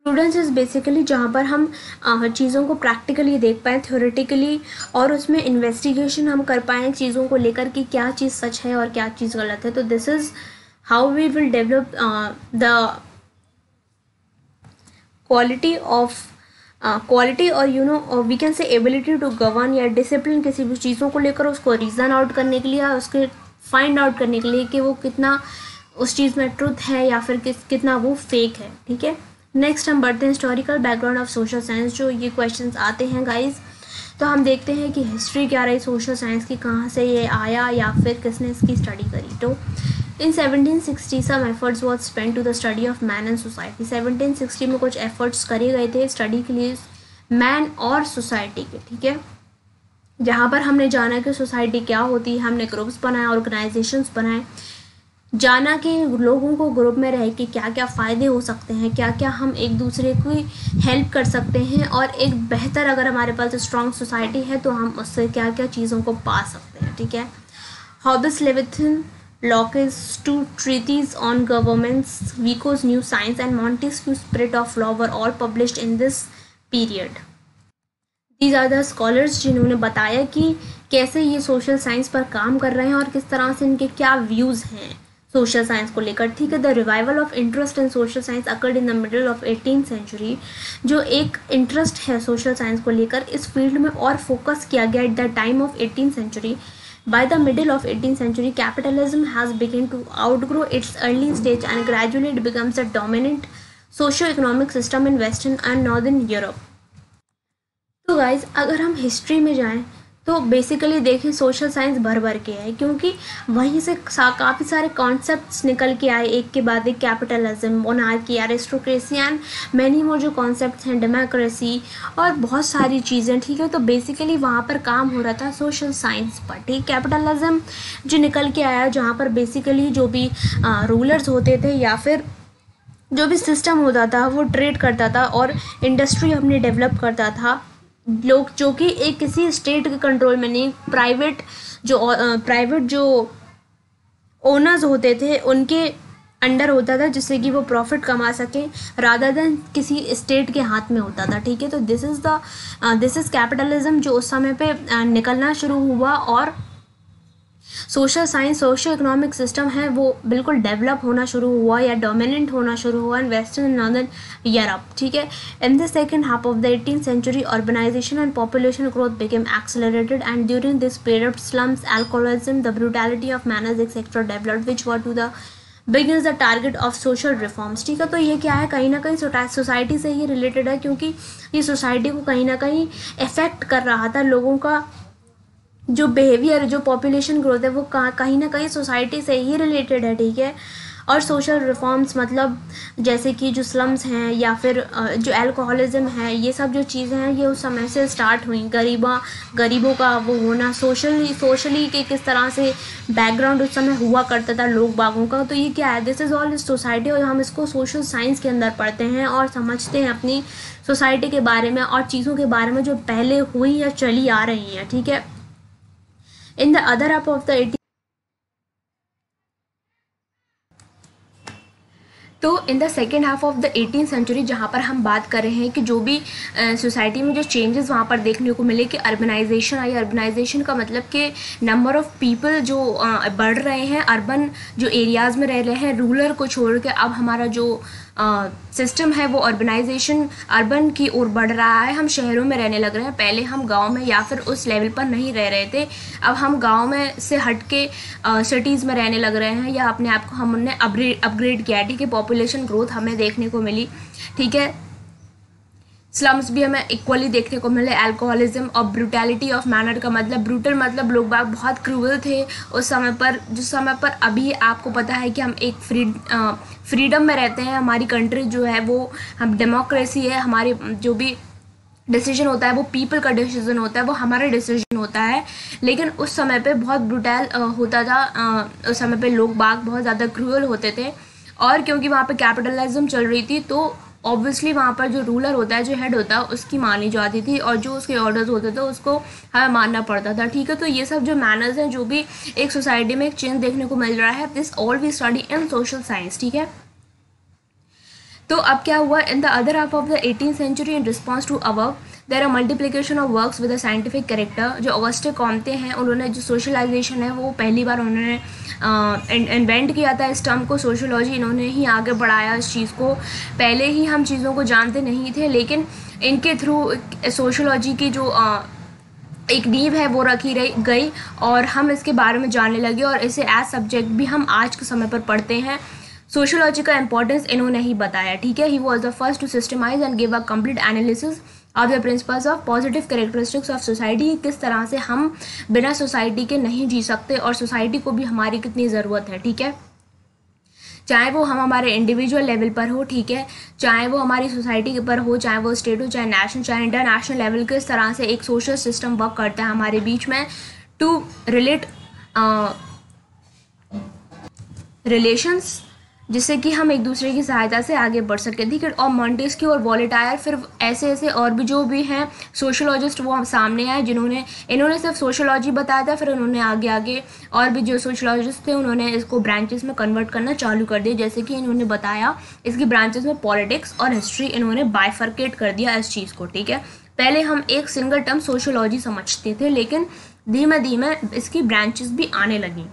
prudence is basically जहाँ पर हम चीज़ों को प्रैक्टिकली देख पाएँ, थ्योरेटिकली, और उसमें इन्वेस्टिगेशन हम कर पाएँ चीज़ों को लेकर कि क्या चीज़ सच है और क्या चीज़ गलत है। तो this is how we will develop the quality of quality और we can say ability to govern या डिसिप्लिन किसी भी चीज़ों को लेकर, उसको रीज़न आउट करने के लिए, उसके फाइंड आउट करने के लिए कि वो कितना उस चीज़ में ट्रुथ है या फिर कितना वो फेक है, ठीक है। नेक्स्ट हम बढ़ते हैं historical background of social science, जो ये क्वेश्चंस आते हैं गाइस, तो हम देखते हैं कि हिस्ट्री क्या रही सोशल साइंस की, कहाँ से ये आया या फिर किसने इसकी स्टडी करी। तो in 1760 some efforts was spend to the study of man and society, 1760 में कुछ एफर्ट्स करे गए थे स्टडी के लिए मैन और सोसाइटी के, ठीक है। जहाँ पर हमने जाना कि सोसाइटी क्या होती है, हमने ग्रुप्स बनाए, ऑर्गेनाइजेशंस बनाए, जाना कि लोगों को ग्रुप में रह के क्या क्या फ़ायदे हो सकते हैं, क्या क्या हम एक दूसरे की हेल्प कर सकते हैं, और एक बेहतर अगर हमारे पास स्ट्रॉन्ग सोसाइटी है तो हम उससे क्या क्या चीज़ों को पा सकते हैं, ठीक है। Hobbes Leviathan, Locke's two treatises on governments, Vico's New Science and Montesquieu's Spirit of Law were all published in this period. These are the scholars जिन्होंने बताया कि कैसे ये सोशल साइंस पर काम कर रहे हैं और किस तरह से इनके क्या व्यूज़ हैं सोशल साइंस को लेकर, ठीक है। The revival of interest in social science occurred in the middle of 18th century. जो एक इंटरेस्ट है सोशल साइंस को लेकर इस फील्ड में और फोकस किया गया at the time of 18th century. By the middle of 18th century, capitalism has begun to outgrow its early stage and gradually it becomes a dominant socio-economic system in Western and Northern Europe. तो guys अगर हम history में जाएं तो basically देखें social science भर भर के है, क्योंकि वहीं से काफ़ी सारे कॉन्सेप्ट्स निकल के आए एक के बाद एक, capitalism, monarchy, aristocracy and many more जो कॉन्सेप्ट्स हैं, डेमोक्रेसी और बहुत सारी चीज़ें, ठीक है। तो बेसिकली वहाँ पर काम हो रहा था सोशल साइंस पर, ठीक। कैपिटलिज्म जो निकल के आया जहाँ पर बेसिकली जो भी रूलर्स होते थे या फिर जो भी सिस्टम होता था वो ट्रेड करता था और इंडस्ट्री अपनी डेवलप करता था, लोग जो कि एक किसी स्टेट के कंट्रोल में नहीं, प्राइवेट जो ओनर्स होते थे उनके अंडर होता था, जिससे कि वो प्रॉफिट कमा सकें रादर देन किसी स्टेट के हाथ में होता था, ठीक है। तो दिस इज़ कैपिटलिज्म जो उस समय पे निकलना शुरू हुआ और social science, socio economic system है वो बिल्कुल डेवलप होना शुरू हुआ या डोमिनेंट होना शुरू हुआ in western and northern Europe, ठीक है। इन the second half of the 18th century, urbanization and population growth became accelerated, and during this period slums, alcoholism, the brutality of manners etc. developed, which were to the begins the target of social reforms, ठीक है। तो ये क्या है, कहीं ना कहीं society से ही रिलेटेड है, क्योंकि ये सोसाइटी को कहीं ना कहीं इफेक्ट कर रहा था, लोगों का जो बिहेवियर, जो पॉपुलेशन ग्रोथ है वो कहीं ना कहीं सोसाइटी से ही रिलेटेड है, ठीक है। और सोशल रिफॉर्म्स मतलब जैसे कि जो स्लम्स हैं या फिर जो अल्कोहलिज्म है, ये सब जो चीज़ें हैं ये उस समय से स्टार्ट हुई। गरीबों का वो होना, सोशली के किस तरह से बैकग्राउंड उस समय हुआ करता था लोग बागों का, तो ये क्या है, दिस इज़ ऑल सोसाइटी, और हम इसको सोशल साइंस के अंदर पढ़ते हैं और समझते हैं अपनी सोसाइटी के बारे में और चीज़ों के बारे में जो पहले हुई या चली आ रही हैं, ठीक है। In the other half of the 18th, तो in the second half of the 18th century जहाँ पर हम बात कर रहे हैं कि जो भी सोसाइटी में जो चेंजेस वहाँ पर देखने को मिले कि अर्बनाइजेशन आई। अर्बनाइजेशन का मतलब कि नंबर ऑफ पीपल जो बढ़ रहे हैं, अर्बन जो एरियाज़ में रह रहे हैं, रूरल को छोड़ के अब हमारा जो सिस्टम है वो अर्बन की ओर बढ़ रहा है। हम शहरों में रहने लग रहे हैं, पहले हम गांव में या फिर उस लेवल पर नहीं रह रहे थे, अब हम गांव में से हट के सिटीज़ में रहने लग रहे हैं या अपने आप को हमने अपग्रेड किया, ठीक है। पॉपुलेशन ग्रोथ हमें देखने को मिली, ठीक है। स्लम्स भी हमें इक्वली देखने को मिले। अल्कोहलिज्म और ब्रूटैलिटी ऑफ मैनर का मतलब, ब्रूटल मतलब लोग बाग बहुत क्रूअल थे उस समय पर, जिस समय पर अभी आपको पता है कि हम एक फ्रीडम में रहते हैं, हमारी कंट्री जो है वो हम डेमोक्रेसी है, हमारी जो भी डिसीजन होता है वो पीपल का डिसीजन होता है, वो हमारा डिसीजन होता है। लेकिन उस समय पे बहुत ब्रूटल होता था, उस समय पे लोग बाग बहुत ज़्यादा क्रूअल होते थे, और क्योंकि वहाँ पे कैपिटलिज्म चल रही थी तो ऑब्वियसली वहाँ पर जो रूलर होता है, जो हेड होता है, उसकी मानी जाती थी और जो उसके ऑर्डर्स होते थे उसको हमें मानना पड़ता था, ठीक है। तो ये सब जो मैनर्स हैं, जो भी एक सोसाइटी में एक चेंज देखने को मिल रहा है, this all we study in social science, ठीक है। तो अब क्या हुआ, in the other half of the 18th century in response to above there are multiplication of works with a scientific character. जो ऑगस्टे कॉम्टे हैं, उन्होंने जो सोशलाइजेशन है वो पहली बार उन्होंने इन्वेंट किया था इस टर्म को, सोशोलॉजी इन्होंने ही आगे बढ़ाया इस चीज़ को। पहले ही हम चीज़ों को जानते नहीं थे, लेकिन इनके थ्रू सोशोलॉजी की जो एक नींव है वो रखी गई और हम इसके बारे में जानने लगे और इसे एज सब्जेक्ट भी हम आज के समय पर पढ़ते हैं। सोशोलॉजी का इंपॉर्टेंस इन्होंने ही बताया, ठीक है। He was the first to systematise and give a complete analysis of the principles of positive characteristics of society. किस तरह से हम बिना सोसाइटी के नहीं जी सकते और सोसाइटी को भी हमारी कितनी ज़रूरत है, ठीक है। चाहे वो हम हमारे इंडिविजुअल लेवल पर हो, ठीक है, चाहे वो हमारी सोसाइटी के पर हो, चाहे वो स्टेट हो, चाहे नेशनल, चाहे इंटरनेशनल लेवल, किस तरह से एक सोशल सिस्टम वर्क करता है हमारे बीच में टू रिलेट रिलेशंस, जिससे कि हम एक दूसरे की सहायता से आगे बढ़ सके, ठीक है। और मॉन्टेस्क्यू और वॉलेटायर, फिर ऐसे ऐसे और भी जो भी हैं सोशोलॉजिस्ट वो हम सामने आए, इन्होंने सिर्फ सोशोलॉजी बताया था, फिर उन्होंने आगे आगे और भी जो सोशोलॉजिस्ट थे उन्होंने इसको ब्रांचेस में कन्वर्ट करना चालू कर दिया। जैसे कि इन्होंने बताया इसकी ब्रांचेस में पॉलिटिक्स और हिस्ट्री इन्होंने बाइफर्केट कर दिया इस चीज़ को, ठीक है। पहले हम एक सिंगल टर्म सोशोलॉजी समझते थे, लेकिन धीमे धीमे इसकी ब्रांचेस भी आने लगी।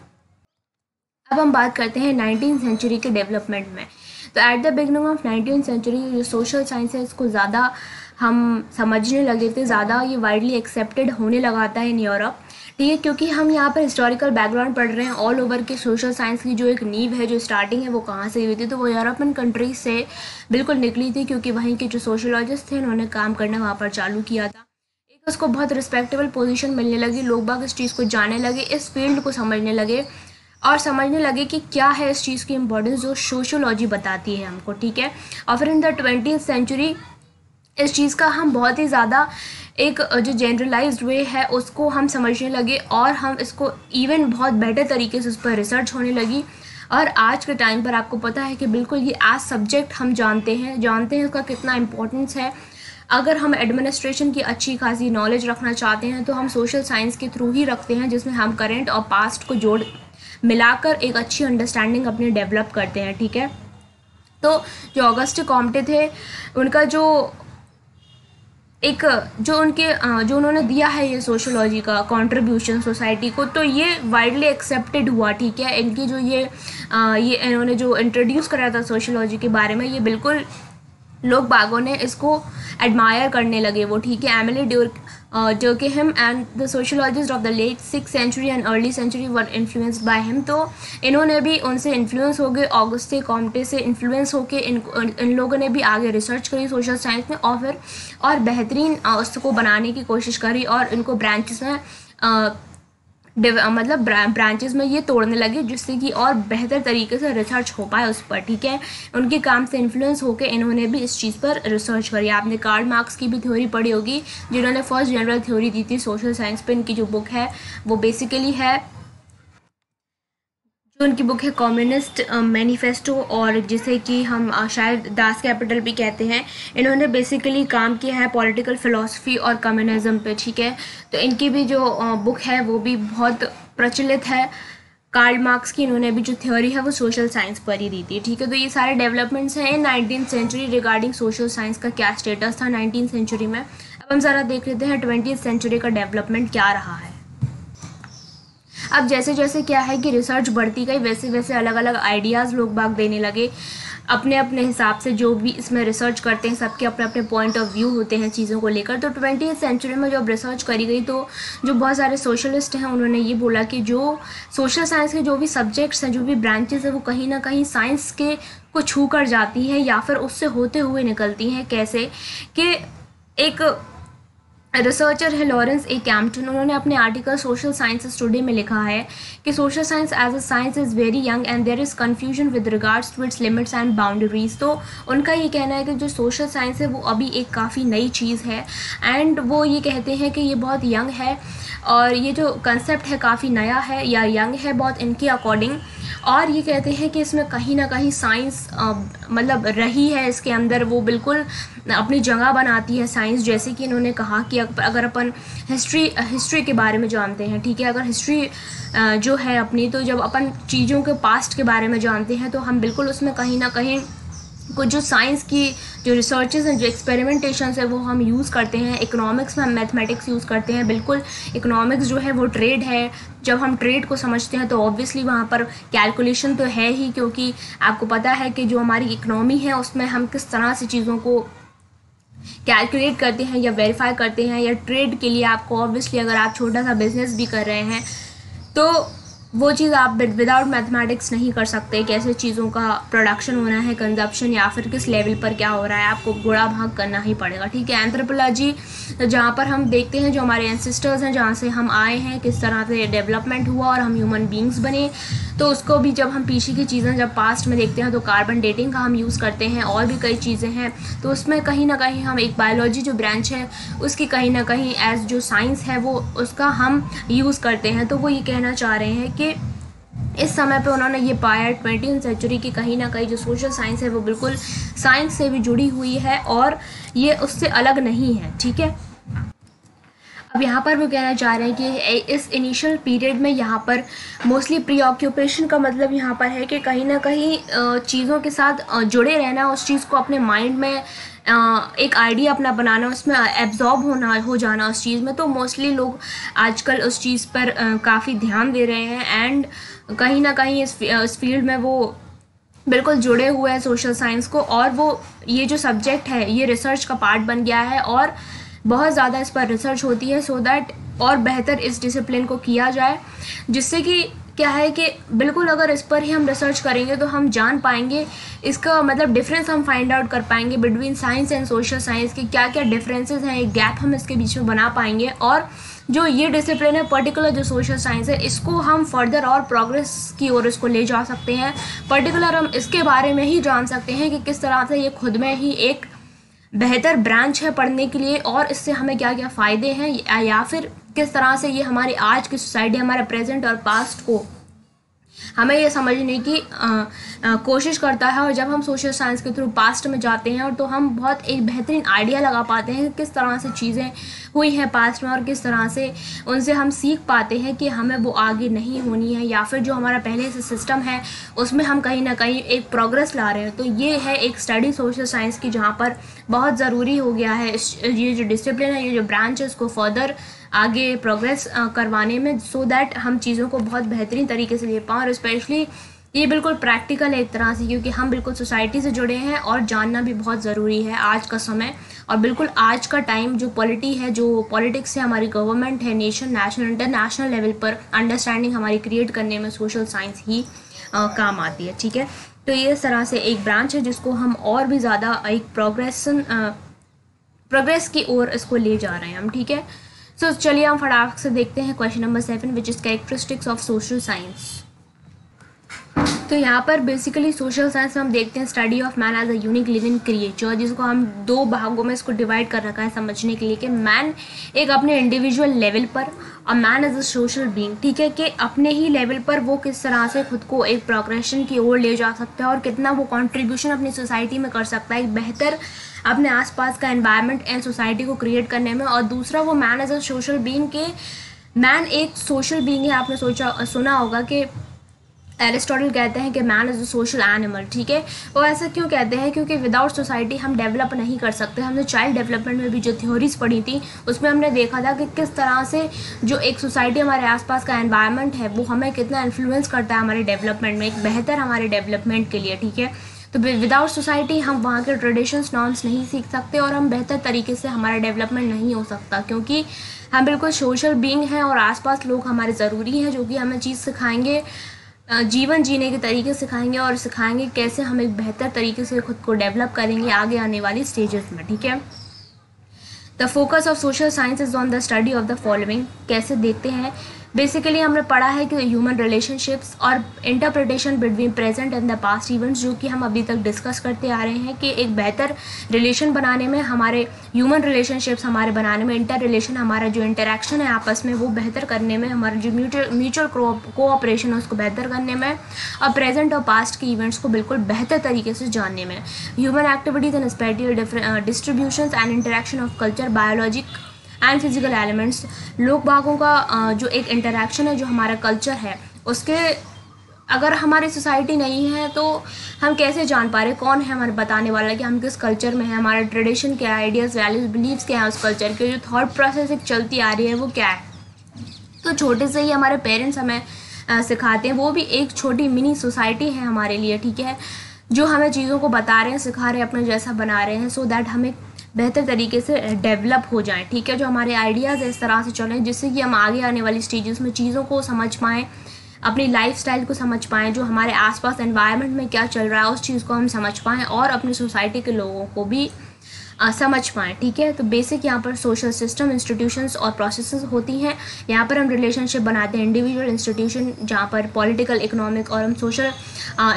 अब हम बात करते हैं 19th सेंचुरी के डेवलपमेंट में। तो at the beginning of 19th century जो सोशल साइंस है इसको ज़्यादा हम समझने लगे थे, ज़्यादा ये वाइडली एक्सेप्टेड होने लगा था इन यूरोप, ठीक है, क्योंकि हम यहाँ पर हिस्टोरिकल बैकग्राउंड पढ़ रहे हैं ऑल ओवर के सोशल साइंस की जो एक नींव है, जो स्टार्टिंग है वो कहाँ से हुई थी, तो वो यूरोपियन कंट्रीज से बिल्कुल निकली थी, क्योंकि वहीं के जो सोशोलॉजिस्ट थे उन्होंने काम करना वहाँ पर चालू किया था। एक उसको बहुत रिस्पेक्टेबल पोजीशन मिलने लगी, लोग बाग इस चीज़ को जानने लगे, इस फील्ड को समझने लगे और समझने लगे कि क्या है इस चीज़ की इम्पोर्टेंस जो सोशोलॉजी बताती है हमको, ठीक है। और फिर इन द 20th सेंचुरी इस चीज़ का हम बहुत ही ज़्यादा एक जो जनरलाइज्ड वे है उसको हम समझने लगे और हम इसको इवन बहुत बेटर तरीके से उस पर रिसर्च होने लगी। और आज के टाइम पर आपको पता है कि बिल्कुल ये एज सब्जेक्ट हम जानते हैं उसका कितना इम्पोर्टेंस है। अगर हम एडमिनिस्ट्रेशन की अच्छी खासी नॉलेज रखना चाहते हैं तो हम सोशल साइंस के थ्रू ही रखते हैं, जिसमें हम करेंट और पास्ट को मिलाकर एक अच्छी अंडरस्टैंडिंग अपनी डेवलप करते हैं, ठीक है। तो जो ऑगस्ट कॉम्टे थे उनका जो उन्होंने दिया है ये सोशोलॉजी का कंट्रीब्यूशन सोसाइटी को, तो ये वाइडली एक्सेप्टेड हुआ, ठीक है। इनकी जो ये इन्होंने जो इंट्रोड्यूस करा था सोशोलॉजी के बारे में, ये बिल्कुल लोग बागों ने इसको एडमायर करने लगे वो, ठीक है। Emile Durkheim and the sociologist of the late 6th century and early century were influenced by him, तो इन्होंने भी उनसे इन्फ्लुएंस हो गए, ऑगस्टे कॉम्टे से इन्फ्लुएंस होके इन लोगों ने भी आगे रिसर्च करी सोशल साइंस में और फिर और बेहतरीन उसको बनाने की कोशिश करी और इनको ब्रांचेस में मतलब ब्रांचेस में ये तोड़ने लगे, जिससे कि और बेहतर तरीके से रिसर्च हो पाए उस पर, ठीक है। उनके काम से इन्फ्लुएंस होकर इन्होंने भी इस चीज़ पर रिसर्च करी। आपने कार्ल मार्क्स की भी थ्योरी पढ़ी होगी, जिन्होंने फर्स्ट जनरल थ्योरी दी थी सोशल साइंस पे। इनकी जो बुक है वो बेसिकली है जो उनकी बुक है कम्युनिस्ट मैनिफेस्टो, और जिसे कि हम शायद दास कैपिटल भी कहते हैं। इन्होंने बेसिकली काम किया है पॉलिटिकल फिलॉसफी और कम्युनिज्म पे, ठीक है। तो इनकी भी जो बुक है वो भी बहुत प्रचलित है। कार्ल मार्क्स की इन्होंने भी जो थ्योरी है वो सोशल साइंस पर ही दी थी, ठीक है। तो ये सारे डेवलपमेंट्स हैं in 19th century regarding social science का क्या स्टेटस था 19th सेंचुरी में। अब हम ज़रा देख लेते हैं 20th सेंचुरी का डेवलपमेंट क्या रहा है। अब जैसे जैसे क्या है कि रिसर्च बढ़ती गई, वैसे वैसे अलग अलग आइडियाज़ लोग बाग देने लगे अपने अपने हिसाब से। जो भी इसमें रिसर्च करते हैं सबके अपने अपने पॉइंट ऑफ व्यू होते हैं चीज़ों को लेकर। तो 20th सेंचुरी में जब रिसर्च करी गई तो जो बहुत सारे सोशलिस्ट हैं उन्होंने ये बोला कि जो सोशल साइंस के जो भी सब्जेक्ट्स हैं, जो भी ब्रांचेस हैं, वो कहीं ना कहीं साइंस के को छू कर जाती हैं या फिर उससे होते हुए निकलती हैं। कैसे कि एक रिसर्चर है लॉरेंस ए कैम्पटन, उन्होंने अपने आर्टिकल सोशल साइंसेस टुडे में लिखा है कि social science as a science is very young and there is confusion with regards to its limits and boundaries. तो उनका ये कहना है कि जो सोशल साइंस है वो अभी एक काफ़ी नई चीज़ है एंड वो ये कहते हैं कि ये बहुत यंग है और ये जो कंसेप्ट है काफ़ी नया है या यंग है बहुत इनके अकॉर्डिंग। और ये कहते हैं कि इसमें कहीं ना कहीं साइंस मतलब रही है इसके अंदर, वो बिल्कुल अपनी जगह बनाती है साइंस। जैसे कि इन्होंने कहा कि अगर अपन हिस्ट्री के बारे में जानते हैं, ठीक है, अगर हिस्ट्री जो है अपनी, तो जब अपन चीज़ों के पास्ट के बारे में जानते हैं तो हम बिल्कुल उसमें कहीं ना कहीं कुछ जो साइंस की जो रिसर्चेस हैं, जो एक्सपेरिमेंटेशंस है वो हम यूज़ करते हैं। इकोनॉमिक्स में हम मैथमेटिक्स यूज़ करते हैं। बिल्कुल इकोनॉमिक्स जो है वो ट्रेड है। जब हम ट्रेड को समझते हैं तो ऑब्वियसली वहाँ पर कैलकुलेशन तो है ही, क्योंकि आपको पता है कि जो हमारी इकोनॉमी है उसमें हम किस तरह से चीज़ों को कैलकुलेट करते हैं या वेरीफाई करते हैं। या ट्रेड के लिए आपको ऑब्वियसली अगर आप छोटा सा बिजनेस भी कर रहे हैं तो वो चीज़ आप विदाउट मैथमेटिक्स नहीं कर सकते। कैसे चीज़ों का प्रोडक्शन होना है, कंजप्शन, या फिर किस लेवल पर क्या हो रहा है, आपको गुणा भाग करना ही पड़ेगा, ठीक है। एंथ्रोपोलॉजी जहाँ पर हम देखते हैं जो हमारे एंसेस्टर्स हैं, जहाँ से हम आए हैं, किस तरह से डेवलपमेंट हुआ और हम ह्यूमन बींग्स बने। तो उसको भी जब हम पीछे की चीज़ें जब पास्ट में देखते हैं तो कार्बन डेटिंग का हम यूज़ करते हैं, और भी कई चीज़ें हैं। तो उसमें कहीं ना कहीं हम एक बायोलॉजी जो ब्रांच है उसकी कहीं ना कहीं एज जो साइंस है वो उसका हम यूज़ करते हैं। तो वो ये कहना चाह रहे हैं कि इस समय पे उन्होंने ये पाया 20वीं सेंचुरी की कहीं ना कहीं जो सोशल साइंस है वो बिल्कुल साइंस से भी जुड़ी हुई है और ये उससे अलग नहीं है, ठीक है। अब यहाँ पर वो कहना चाह रहे हैं कि इस इनिशियल पीरियड में यहाँ पर मोस्टली प्रीऑक्यूपेशन का मतलब यहाँ पर है कि कहीं ना कहीं चीज़ों के साथ जुड़े रहना, उस चीज़ को अपने माइंड में एक आइडिया अपना बनाना, उसमें एब्जॉर्ब हो जाना उस चीज़ में। तो मोस्टली लोग आजकल उस चीज़ पर काफ़ी ध्यान दे रहे हैं एंड कहीं ना कहीं इस फील्ड में वो बिल्कुल जुड़े हुए हैं सोशल साइंस को, और वो ये जो सब्जेक्ट है ये रिसर्च का पार्ट बन गया है और बहुत ज़्यादा इस पर रिसर्च होती है सो दैट और बेहतर इस डिसिप्लिन को किया जाए, जिससे कि क्या है कि बिल्कुल अगर इस पर ही हम रिसर्च करेंगे तो हम जान पाएंगे इसका मतलब डिफरेंस हम फाइंड आउट कर पाएंगे between science and social science के क्या क्या डिफरेंसेस हैं, एक गैप हम इसके बीच में बना पाएंगे। और जो ये डिसिप्लिन है पर्टिकुलर जो सोशल साइंस है इसको हम फर्दर और प्रोग्रेस की ओर इसको ले जा सकते हैं। पर्टिकुलर हम इसके बारे में ही जान सकते हैं कि किस तरह से ये खुद में ही एक बेहतर ब्रांच है पढ़ने के लिए और इससे हमें क्या क्या फ़ायदे हैं, या फिर किस तरह से ये हमारी आज की सोसाइटी, हमारे प्रेजेंट और पास्ट को हमें ये समझने की कोशिश करता है। और जब हम सोशल साइंस के थ्रू पास्ट में जाते हैं और तो हम बहुत एक बेहतरीन आइडिया लगा पाते हैं किस तरह से चीज़ें हुई हैं पास्ट में और किस तरह से उनसे हम सीख पाते हैं कि हमें वो आगे नहीं होनी है, या फिर जो हमारा पहले से सिस्टम है उसमें हम कहीं ना कहीं एक प्रोग्रेस ला रहे हैं। तो ये है एक स्टडी सोशल साइंस की जहाँ पर बहुत ज़रूरी हो गया है ये जो डिसिप्लिन है, ये जो ब्रांच है उसको फर्दर आगे प्रोग्रेस करवाने में, सो दैट हम चीज़ों को बहुत बेहतरीन तरीके से ले पाएँ। और स्पेशली ये बिल्कुल प्रैक्टिकल है एक तरह से, क्योंकि हम बिल्कुल सोसाइटी से जुड़े हैं और जानना भी बहुत ज़रूरी है आज का समय और बिल्कुल आज का टाइम। जो पॉलिटी है, जो पॉलिटिक्स है, हमारी गवर्नमेंट है, नेशन, नेशनल, इंटरनेशनल लेवल पर अंडरस्टैंडिंग हमारी क्रिएट करने में सोशल साइंस ही काम आती है, ठीक है। तो ये इस तरह से एक ब्रांच है जिसको हम और भी ज़्यादा एक प्रोग्रेस की ओर इसको ले जा रहे हैं हम, ठीक है। सो चलिए हम फटाक से देखते हैं question number 7 which is characteristics of social science. तो यहाँ पर बेसिकली सोशल साइंस में हम देखते हैं study of man as a unique living creature, जिसको हम दो भागों में इसको डिवाइड कर रखा है समझने के लिए कि मैन एक अपने इंडिविजुअल लेवल पर और man as a social being, ठीक है, कि अपने ही लेवल पर वो किस तरह से खुद को एक प्रोग्रेशन की ओर ले जा सकता है और कितना वो कंट्रीब्यूशन अपनी सोसाइटी में कर सकता है, एक बेहतर अपने आसपास का एनवायरनमेंट एंड सोसाइटी को क्रिएट करने में। और दूसरा वो man as a social being के मैन एक सोशल बीइंग है। आपने सुना होगा कि एरिस्टोटल कहते हैं कि man is a social animal, ठीक है। वो ऐसा क्यों कहते हैं? क्योंकि विदाउट सोसाइटी हम डेवलप नहीं कर सकते। हमने चाइल्ड डेवलपमेंट में भी जो थ्योरीज पढ़ी थी उसमें हमने देखा था कि किस तरह से जो एक सोसाइटी हमारे आसपास का एनवायरनमेंट है वो हमें कितना इन्फ्लुएंस करता है हमारे डेवलपमेंट में, एक बेहतर हमारे डेवलपमेंट के लिए, ठीक है। तो विदाउट सोसाइटी हम वहाँ के ट्रेडिशंस नॉर्म्स नहीं सीख सकते और हम बेहतर तरीके से हमारा डेवलपमेंट नहीं हो सकता, क्योंकि हम बिल्कुल सोशल बीइंग हैं और आसपास लोग हमारे ज़रूरी हैं जो कि हमें चीज़ सिखाएंगे, जीवन जीने के तरीके सिखाएंगे और सिखाएंगे कैसे हम एक बेहतर तरीके से खुद को डेवलप करेंगे आगे आने वाली स्टेजेस में, ठीक है। The focus of social science is on the study of the following. कैसे देखते हैं? बेसिकली हमने पढ़ा है कि ह्यूमन रिलेशनशिप्स और interpretation between present and the past events, जो कि हम अभी तक डिस्कस करते आ रहे हैं कि एक बेहतर रिलेशन बनाने में, हमारे ह्यूमन रिलेशनशिप्स हमारे बनाने में, इंटर रिलेशन हमारा जो इंटरेक्शन है आपस में वो बेहतर करने में, हमारा जो म्यूचुअल कोऑपरेशन है उसको बेहतर करने में, और प्रेजेंट और पास्ट के इवेंट्स को बिल्कुल बेहतर तरीके से जानने में। Human activities and spatial distributions and interaction of culture, biologic and physical elements. लोग बागों का जो एक इंटरेक्शन है, जो हमारा कल्चर है, उसके अगर हमारी सोसाइटी नहीं है तो हम कैसे जान पा रहे कौन है हमारे बताने वाला कि हम किस कल्चर में है, हमारा ट्रेडिशन क्या है, आइडियाज़, वैल्यूज, बिलीव्स क्या है, उस कल्चर के जो थॉट प्रोसेस एक चलती आ रही है वो क्या है। तो छोटे से ही हमारे पेरेंट्स हमें सिखाते हैं, वो भी एक छोटी मिनी सोसाइटी है हमारे लिए, ठीक है, जो हमें चीज़ों को बता रहे हैं, सिखा रहे हैं, अपने जैसा बना रहे हैं, सो दैट हमें बेहतर तरीके से डेवलप हो जाएं, ठीक है। जो हमारे आइडियाज़ इस तरह से चलें जिससे कि हम आगे आने वाली स्टेजेस में चीज़ों को समझ पाएँ, अपनी लाइफस्टाइल को समझ पाएँ, जो हमारे आसपास एनवायरनमेंट में क्या चल रहा है उस चीज़ को हम समझ पाएँ और अपनी सोसाइटी के लोगों को भी समझ पाएँ, ठीक है। तो बेसिक यहाँ पर सोशल सिस्टम, इंस्टीट्यूशंस और प्रोसेसेस होती हैं। यहाँ पर हम रिलेशनशिप बनाते हैं इंडिविजुअल, इंस्टीट्यूशन, जहाँ पर पॉलिटिकल, इकोनॉमिक और हम सोशल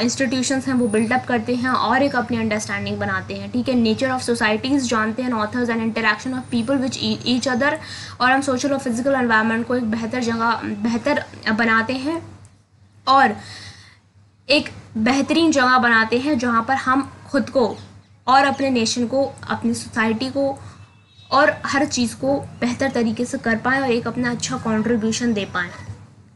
इंस्टीट्यूशंस हैं वो बिल्डअप करते हैं और एक अपनी अंडरस्टैंडिंग बनाते हैं, ठीक है। नेचर ऑफ सोसाइटीज़ जानते हैं, authors and interaction of people which each other, और हम सोशल और फिजिकल एनवायरनमेंट को एक बेहतर बनाते हैं और एक बेहतरीन जगह बनाते हैं जहाँ पर हम खुद को और अपने नेशन को, अपनी सोसाइटी को और हर चीज़ को बेहतर तरीके से कर पाएँ और एक अपना अच्छा कंट्रीब्यूशन दे पाएँ,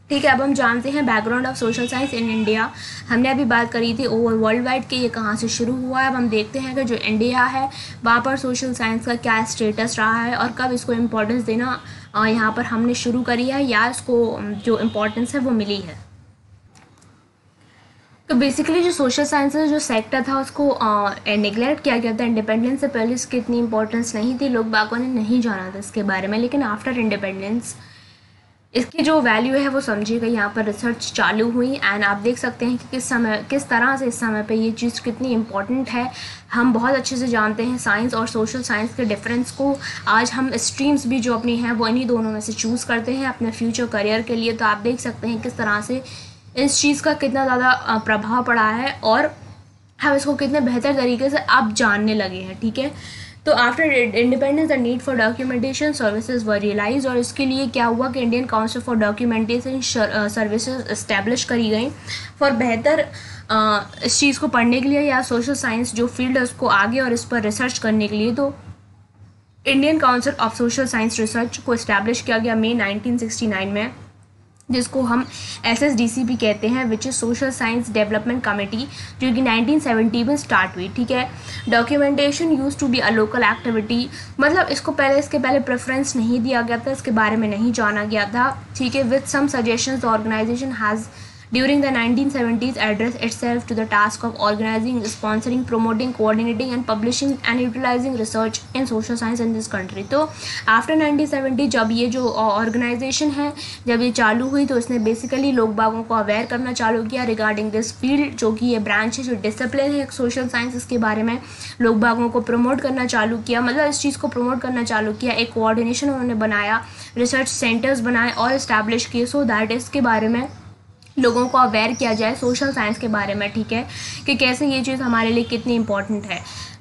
ठीक है। अब हम जानते हैं background of social science in India. हमने अभी बात करी थी ओवर वर्ल्ड वाइड कि ये कहाँ से शुरू हुआ है। अब हम देखते हैं कि जो इंडिया है वहाँ पर सोशल साइंस का क्या स्टेटस रहा है और कब इसको इम्पोर्टेंस देना यहाँ पर हमने शुरू करी है या इसको जो इम्पोर्टेंस है वो मिली है। तो बेसिकली जो सोशल साइंसेज जो सेक्टर था उसको नेगलेक्ट किया गया था। इंडिपेंडेंस से पहले इसकी इतनी इंपॉर्टेंस नहीं थी, लोग बागों ने नहीं जाना था इसके बारे में, लेकिन आफ्टर इंडिपेंडेंस इसकी जो वैल्यू है वो समझी गई। यहाँ पर रिसर्च चालू हुई एंड आप देख सकते हैं कि किस तरह से इस समय पे ये चीज़ कितनी इम्पॉर्टेंट है। हम बहुत अच्छे से जानते हैं साइंस और सोशल साइंस के डिफरेंस को। आज हम स्ट्रीम्स भी जो अपनी हैं वो इन्हीं दोनों में से चूज़ करते हैं अपने फ्यूचर करियर के लिए। तो आप देख सकते हैं किस तरह से इस चीज़ का कितना ज़्यादा प्रभाव पड़ा है और हम इसको कितने बेहतर तरीके से अब जानने लगे हैं, ठीक है। तो after independence the need for documentation services were realise, और इसके लिए क्या हुआ कि Indian council for documentation services establish करी गई फॉर बेहतर इस चीज़ को पढ़ने के लिए या सोशल साइंस जो फील्ड है उसको आगे और इस पर रिसर्च करने के लिए। तो Indian council of social science research को इस्टेब्लिश किया गया मई 1969 में, जिसको हम SSDC भी कहते हैं, which is social science development committee, जो कि 1970 में स्टार्ट हुई, ठीक है। Documentation use to be a local activity, मतलब इसके पहले प्रेफरेंस नहीं दिया गया था, इसके बारे में नहीं जाना गया था, ठीक है। With some suggestions the organisation has during the 1970s addressed itself to the task of organizing, sponsoring, promoting, coordinating and publishing and utilizing research in social science in this country। तो आफ्टर 1970 जब ये जो organisation है जब ये चालू हुई तो इसने बेसिकली लोग बागों को अवेयर करना चालू किया रिगार्डिंग दिस फील्ड, जो कि ये ब्रांच है, जो डिसिप्लिन है सोशल साइंस, इसके बारे में लोग बागों को प्रमोट करना चालू किया, मतलब इस चीज़ को प्रमोट करना चालू किया। एक कोऑर्डिनेशन उन्होंने बनाया, रिसर्च सेंटर्स बनाए और इस्टेब्लिश किए सो दैट इसके बारे में लोगों को अवेयर किया जाए सोशल साइंस के बारे में, ठीक है, कि कैसे ये चीज़ हमारे लिए कितनी इंपॉर्टेंट है।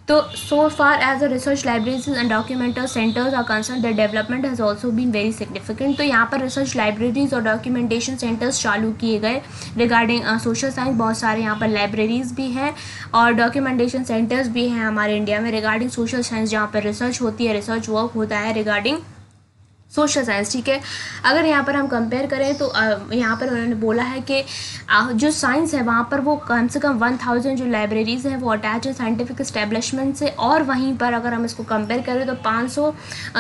तो so far as the research libraries and documentation centres are concern the development has also been very significant. तो यहाँ पर रिसर्च लाइब्रेरीज और डॉक्यूमेंटेशन सेंटर्स चालू किए गए रिगार्डिंग सोशल साइंस। बहुत सारे यहाँ पर लाइब्रेरीज भी हैं और डॉक्यूमेंटेशन सेंटर्स भी हैं हमारे इंडिया में रिगार्डिंग सोशल साइंस, जहाँ पर रिसर्च होती है, रिसर्च वर्क होता है रिगार्डिंग सोशल साइंस, ठीक है। अगर यहाँ पर हम कंपेयर करें तो यहाँ पर उन्होंने बोला है कि जो साइंस है वहाँ पर वो कम से कम 1000 जो लाइब्रेरीज़ हैं वो अटैच है साइंटिफिक इस्टेब्लिशमेंट से, और वहीं पर अगर हम इसको कंपेयर करें तो 500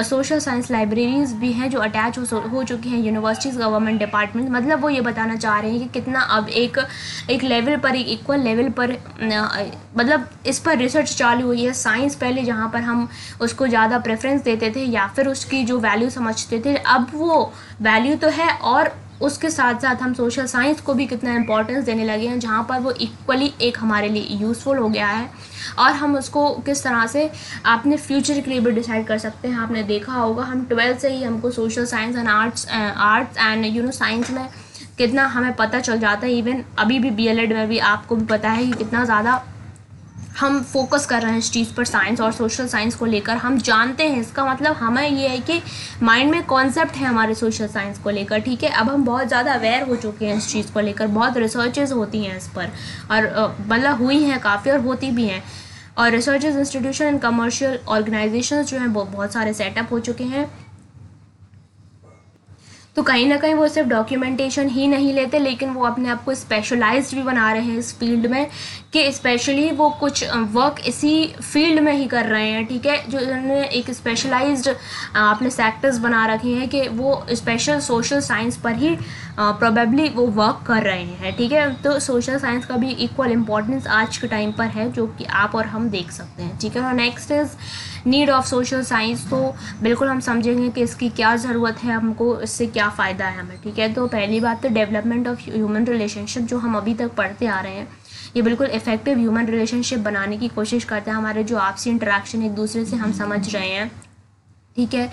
सोशल साइंस लाइब्रेरीज़ भी हैं जो अटैच हो चुकी हैं यूनिवर्सिटीज़, गवर्नमेंट डिपार्टमेंट। मतलब वो ये बताना चाह रहे हैं कि कितना अब एक लेवल पर, एक इक्वल लेवल पर मतलब इस पर रिसर्च चालू हुई है। साइंस पहले जहाँ पर हम उसको ज़्यादा प्रेफरेंस देते थे या फिर उसकी जो वैल्यू समझते थे, अब वो वैल्यू तो है और उसके साथ साथ हम सोशल साइंस को भी कितना इंपॉर्टेंस देने लगे हैं, जहाँ पर वो इक्वली एक हमारे लिए यूज़फुल हो गया है और हम उसको किस तरह से अपने फ्यूचर के लिए भी डिसाइड कर सकते हैं। आपने देखा होगा हम 12th से ही हमको social science and arts and science में कितना हमें पता चल जाता है। इवन अभी भी BLED में भी आपको भी पता है कि कितना ज़्यादा हम फोकस कर रहे हैं इस चीज़ पर, साइंस और सोशल साइंस को लेकर। हम जानते हैं, इसका मतलब हमें ये है कि माइंड में कॉन्सेप्ट है हमारे सोशल साइंस को लेकर, ठीक है। अब हम बहुत ज़्यादा अवेयर हो चुके हैं इस चीज़ को लेकर, बहुत रिसर्चेज होती हैं इस पर और मतलब हुई हैं काफ़ी और होती भी हैं। और researches institution and commercial organisation जो हैं बहुत सारे सेटअप हो चुके हैं। तो कहीं ना कहीं वो सिर्फ डॉक्यूमेंटेशन ही नहीं लेते, लेकिन वो अपने आप को स्पेशलाइज्ड भी बना रहे हैं इस फील्ड में, कि स्पेशली वो कुछ वर्क इसी फील्ड में ही कर रहे हैं, ठीक है। जो उन्होंने एक स्पेशलाइज्ड अपने सेक्टर्स बना रखे हैं कि वो स्पेशल सोशल साइंस पर ही प्रोबेबली वो वर्क कर रहे हैं, ठीक है। तो सोशल साइंस का भी इक्वल इम्पोर्टेंस आज के टाइम पर है, जो कि आप और हम देख सकते हैं, ठीक है। और next is need of social science. तो बिल्कुल हम समझेंगे कि इसकी क्या ज़रूरत है, हमको इससे क्या फ़ायदा है हमें, ठीक है। तो पहली बात तो डेवलपमेंट ऑफ ह्यूमन रिलेशनशिप, जो हम अभी तक पढ़ते आ रहे हैं ये बिल्कुल इफेक्टिव ह्यूमन रिलेशनशिप बनाने की कोशिश करता है। हमारे जो आपसी इंटरेक्शन एक दूसरे से हम समझ रहे हैं, ठीक है,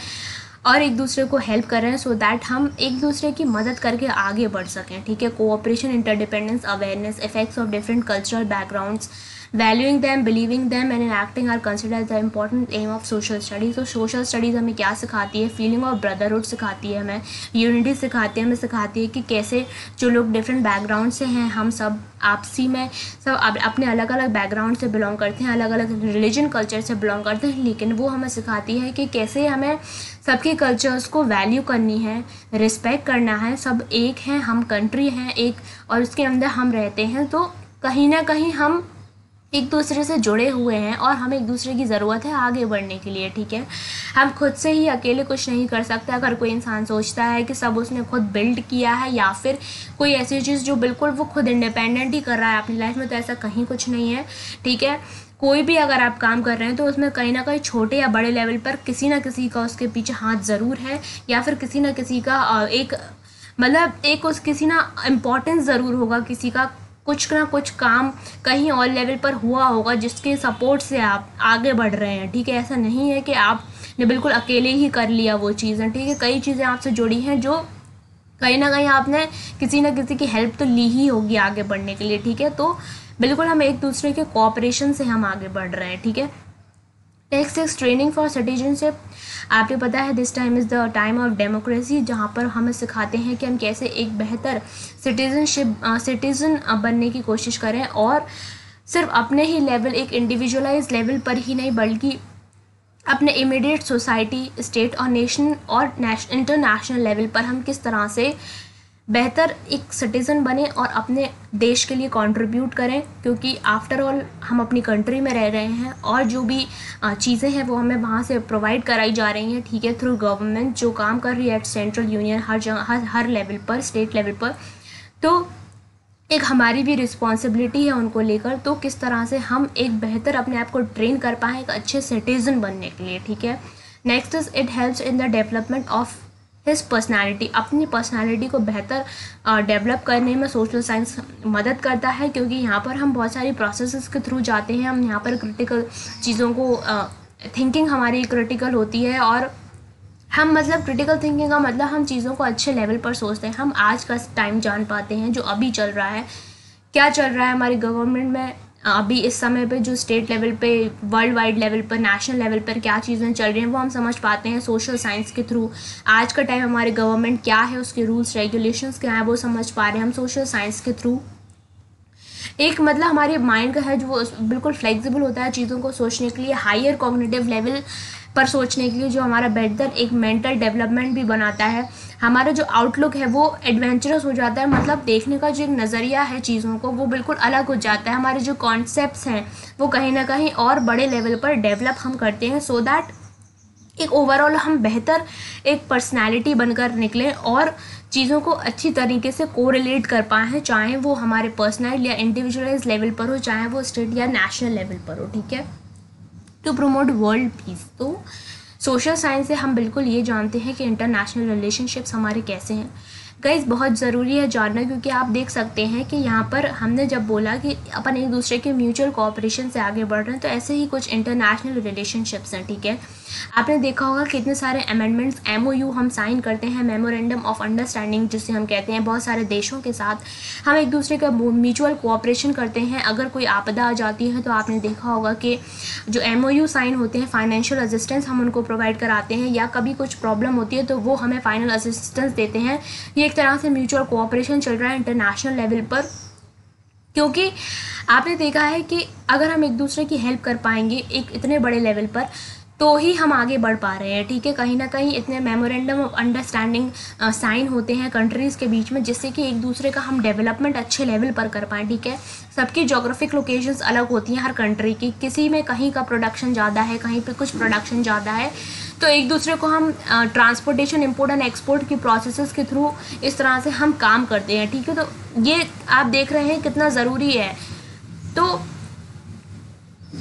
और एक दूसरे को हेल्प कर रहे हैं सो दैट हम एक दूसरे की मदद करके आगे बढ़ सकें, ठीक है। Cooperation, interdependence, awareness, effects of different cultural backgrounds, valuing them, believing them and acting are considered the important aim of social studies. तो सोशल स्टडीज़ हमें क्या सिखाती है? फीलिंग ऑफ ब्रदरहुड सिखाती है, हमें यूनिटी सिखाती है, हमें सिखाती है कि कैसे जो लोग डिफरेंट बैकग्राउंड से हैं, हम सब आपसी में सब अपने अलग अलग बैकग्राउंड से बिलोंग करते हैं, अलग अलग रिलीजन कल्चर से बिलोंग करते हैं, लेकिन वो हमें सिखाती है कि कैसे हमें सबके कल्चर्स को वैल्यू करनी है, रिस्पेक्ट करना है। सब एक हैं, हम कंट्री हैं एक, और उसके अंदर हम रहते हैं, तो कहीं ना कहीं हम एक दूसरे से जुड़े हुए हैं और हमें एक दूसरे की ज़रूरत है आगे बढ़ने के लिए, ठीक है। हम खुद से ही अकेले कुछ नहीं कर सकते। अगर कोई इंसान सोचता है कि सब उसने खुद बिल्ड किया है या फिर कोई ऐसी चीज़ जो बिल्कुल वो खुद इंडिपेंडेंट ही कर रहा है अपनी लाइफ में, तो ऐसा कहीं कुछ नहीं है, ठीक है। कोई भी अगर आप काम कर रहे हैं तो उसमें कहीं ना कहीं छोटे या बड़े लेवल पर किसी ना किसी का उसके पीछे हाथ ज़रूर है, या फिर किसी ना किसी का एक मतलब एक उस किसी ना इम्पोर्टेंस ज़रूर होगा, किसी का कुछ ना कुछ काम कहीं और लेवल पर हुआ होगा जिसके सपोर्ट से आप आगे बढ़ रहे हैं, ठीक है। ऐसा नहीं है कि आपने बिल्कुल अकेले ही कर लिया वो चीज़ें, ठीक है। कई चीज़ें आपसे जुड़ी हैं जो कहीं ना कहीं आपने किसी न किसी की हेल्प तो ली ही होगी आगे बढ़ने के लिए, ठीक है। तो बिल्कुल हम एक दूसरे के कोऑपरेशन से हम आगे बढ़ रहे हैं, ठीक है। Next is training for citizenship. आपको पता है this time is the time of democracy, जहाँ पर हमें सिखाते हैं कि हम कैसे एक बेहतर सिटीज़न बनने की कोशिश करें, और सिर्फ अपने ही लेवल, एक इंडिविजुअलाइज लेवल पर ही नहीं, बल्कि अपने इमीडिएट सोसाइटी, स्टेट और नेशन और इंटरनेशनल लेवल पर हम किस तरह से बेहतर एक सिटीज़न बने और अपने देश के लिए कंट्रीब्यूट करें, क्योंकि आफ्टर ऑल हम अपनी कंट्री में रह रहे हैं और जो भी चीज़ें हैं वो हमें वहाँ से प्रोवाइड कराई जा रही हैं, ठीक है, थ्रू गवर्नमेंट जो काम कर रही है एट सेंट्रल यूनियन, हर जगह हर लेवल पर, स्टेट लेवल पर। तो एक हमारी भी रिस्पॉन्सिबिलिटी है उनको लेकर, तो किस तरह से हम एक बेहतर अपने आप को ट्रेन कर पाएँ एक अच्छे सिटीज़न बनने के लिए, ठीक है। Next is it helps in the development of his personality. अपनी पर्सनैलिटी को बेहतर डेवलप करने में सोशल साइंस मदद करता है, क्योंकि यहाँ पर हम बहुत सारी प्रोसेसेस के थ्रू जाते हैं। हम यहाँ पर क्रिटिकल चीज़ों को थिंकिंग हमारी क्रिटिकल होती है, और हम मतलब क्रिटिकल थिंकिंग का मतलब हम चीज़ों को अच्छे लेवल पर सोचते हैं। हम आज का टाइम जान पाते हैं जो अभी चल रहा है, क्या चल रहा है हमारी गवर्नमेंट में अभी इस समय पे, जो स्टेट लेवल पे, वर्ल्ड वाइड लेवल पर, नेशनल लेवल पर क्या चीज़ें चल रही हैं वो हम समझ पाते हैं सोशल साइंस के थ्रू। आज का टाइम हमारी गवर्नमेंट क्या है, उसके रूल्स रेगुलेशंस क्या है वो समझ पा रहे हैं हम सोशल साइंस के थ्रू। एक मतलब हमारे माइंड का है जो वो बिल्कुल फ्लेक्सिबल होता है चीज़ों को सोचने के लिए, हायर कॉग्निटिव लेवल पर सोचने के लिए, जो हमारा बेहतर एक मेंटल डेवलपमेंट भी बनाता है। हमारा जो आउटलुक है वो एडवेंचरस हो जाता है, मतलब देखने का जो एक नज़रिया है चीज़ों को वो बिल्कुल अलग हो जाता है। हमारे जो कॉन्सेप्ट्स हैं वो कहीं ना कहीं और बड़े लेवल पर डेवलप हम करते हैं, सो दैट एक ओवरऑल हम बेहतर एक पर्सनैलिटी बनकर निकलें और चीज़ों को अच्छी तरीके से कोरिलेट कर पाए हैं, चाहे वो हमारे पर्सनल या इंडिविजुअलाइज लेवल पर हो, चाहे वो स्टेट या नेशनल लेवल पर हो, ठीक है। टू प्रमोट वर्ल्ड पीस, तो सोशल साइंस से हम बिल्कुल ये जानते हैं कि इंटरनेशनल रिलेशनशिप्स हमारे कैसे हैं। गाइस बहुत ज़रूरी है जानना, क्योंकि आप देख सकते हैं कि यहाँ पर हमने जब बोला कि अपन एक दूसरे के म्यूचुअल कोऑपरेशन से आगे बढ़ रहे हैं, तो ऐसे ही कुछ इंटरनेशनल रिलेशनशिप्स हैं, ठीक है। आपने देखा होगा कितने सारे अमेंडमेंट्स MOU हम साइन करते हैं, मेमोरेंडम ऑफ अंडरस्टैंडिंग जिसे हम कहते हैं, बहुत सारे देशों के साथ हम एक दूसरे का म्यूचुअल कोऑपरेशन करते हैं। अगर कोई आपदा आ जाती है तो आपने देखा होगा कि जो MOU साइन होते हैं, फाइनेंशियल असिस्टेंस हम उनको प्रोवाइड कराते हैं, या कभी कुछ प्रॉब्लम होती है तो वो हमें फाइनल असिस्टेंस देते हैं। ये एक तरह से म्यूचुअल कोऑपरेशन चल रहा है इंटरनेशनल लेवल पर, क्योंकि आपने देखा है कि अगर हम एक दूसरे की हेल्प कर पाएंगे एक इतने बड़े लेवल पर तो ही हम आगे बढ़ पा रहे हैं, ठीक है। कहीं ना कहीं इतने मेमोरेंडम ऑफ अंडरस्टैंडिंग साइन होते हैं कंट्रीज़ के बीच में, जिससे कि एक दूसरे का हम डेवलपमेंट अच्छे लेवल पर कर पाएँ, ठीक है। सबकी जोग्राफिक लोकेशंस अलग होती हैं हर कंट्री की, किसी में कहीं का प्रोडक्शन ज़्यादा है, कहीं पे कुछ प्रोडक्शन ज़्यादा है, तो एक दूसरे को हम ट्रांसपोर्टेशन, इम्पोर्ट एंड एक्सपोर्ट की प्रोसेसेस के थ्रू इस तरह से हम काम करते हैं, ठीक है। तो ये आप देख रहे हैं कितना ज़रूरी है। तो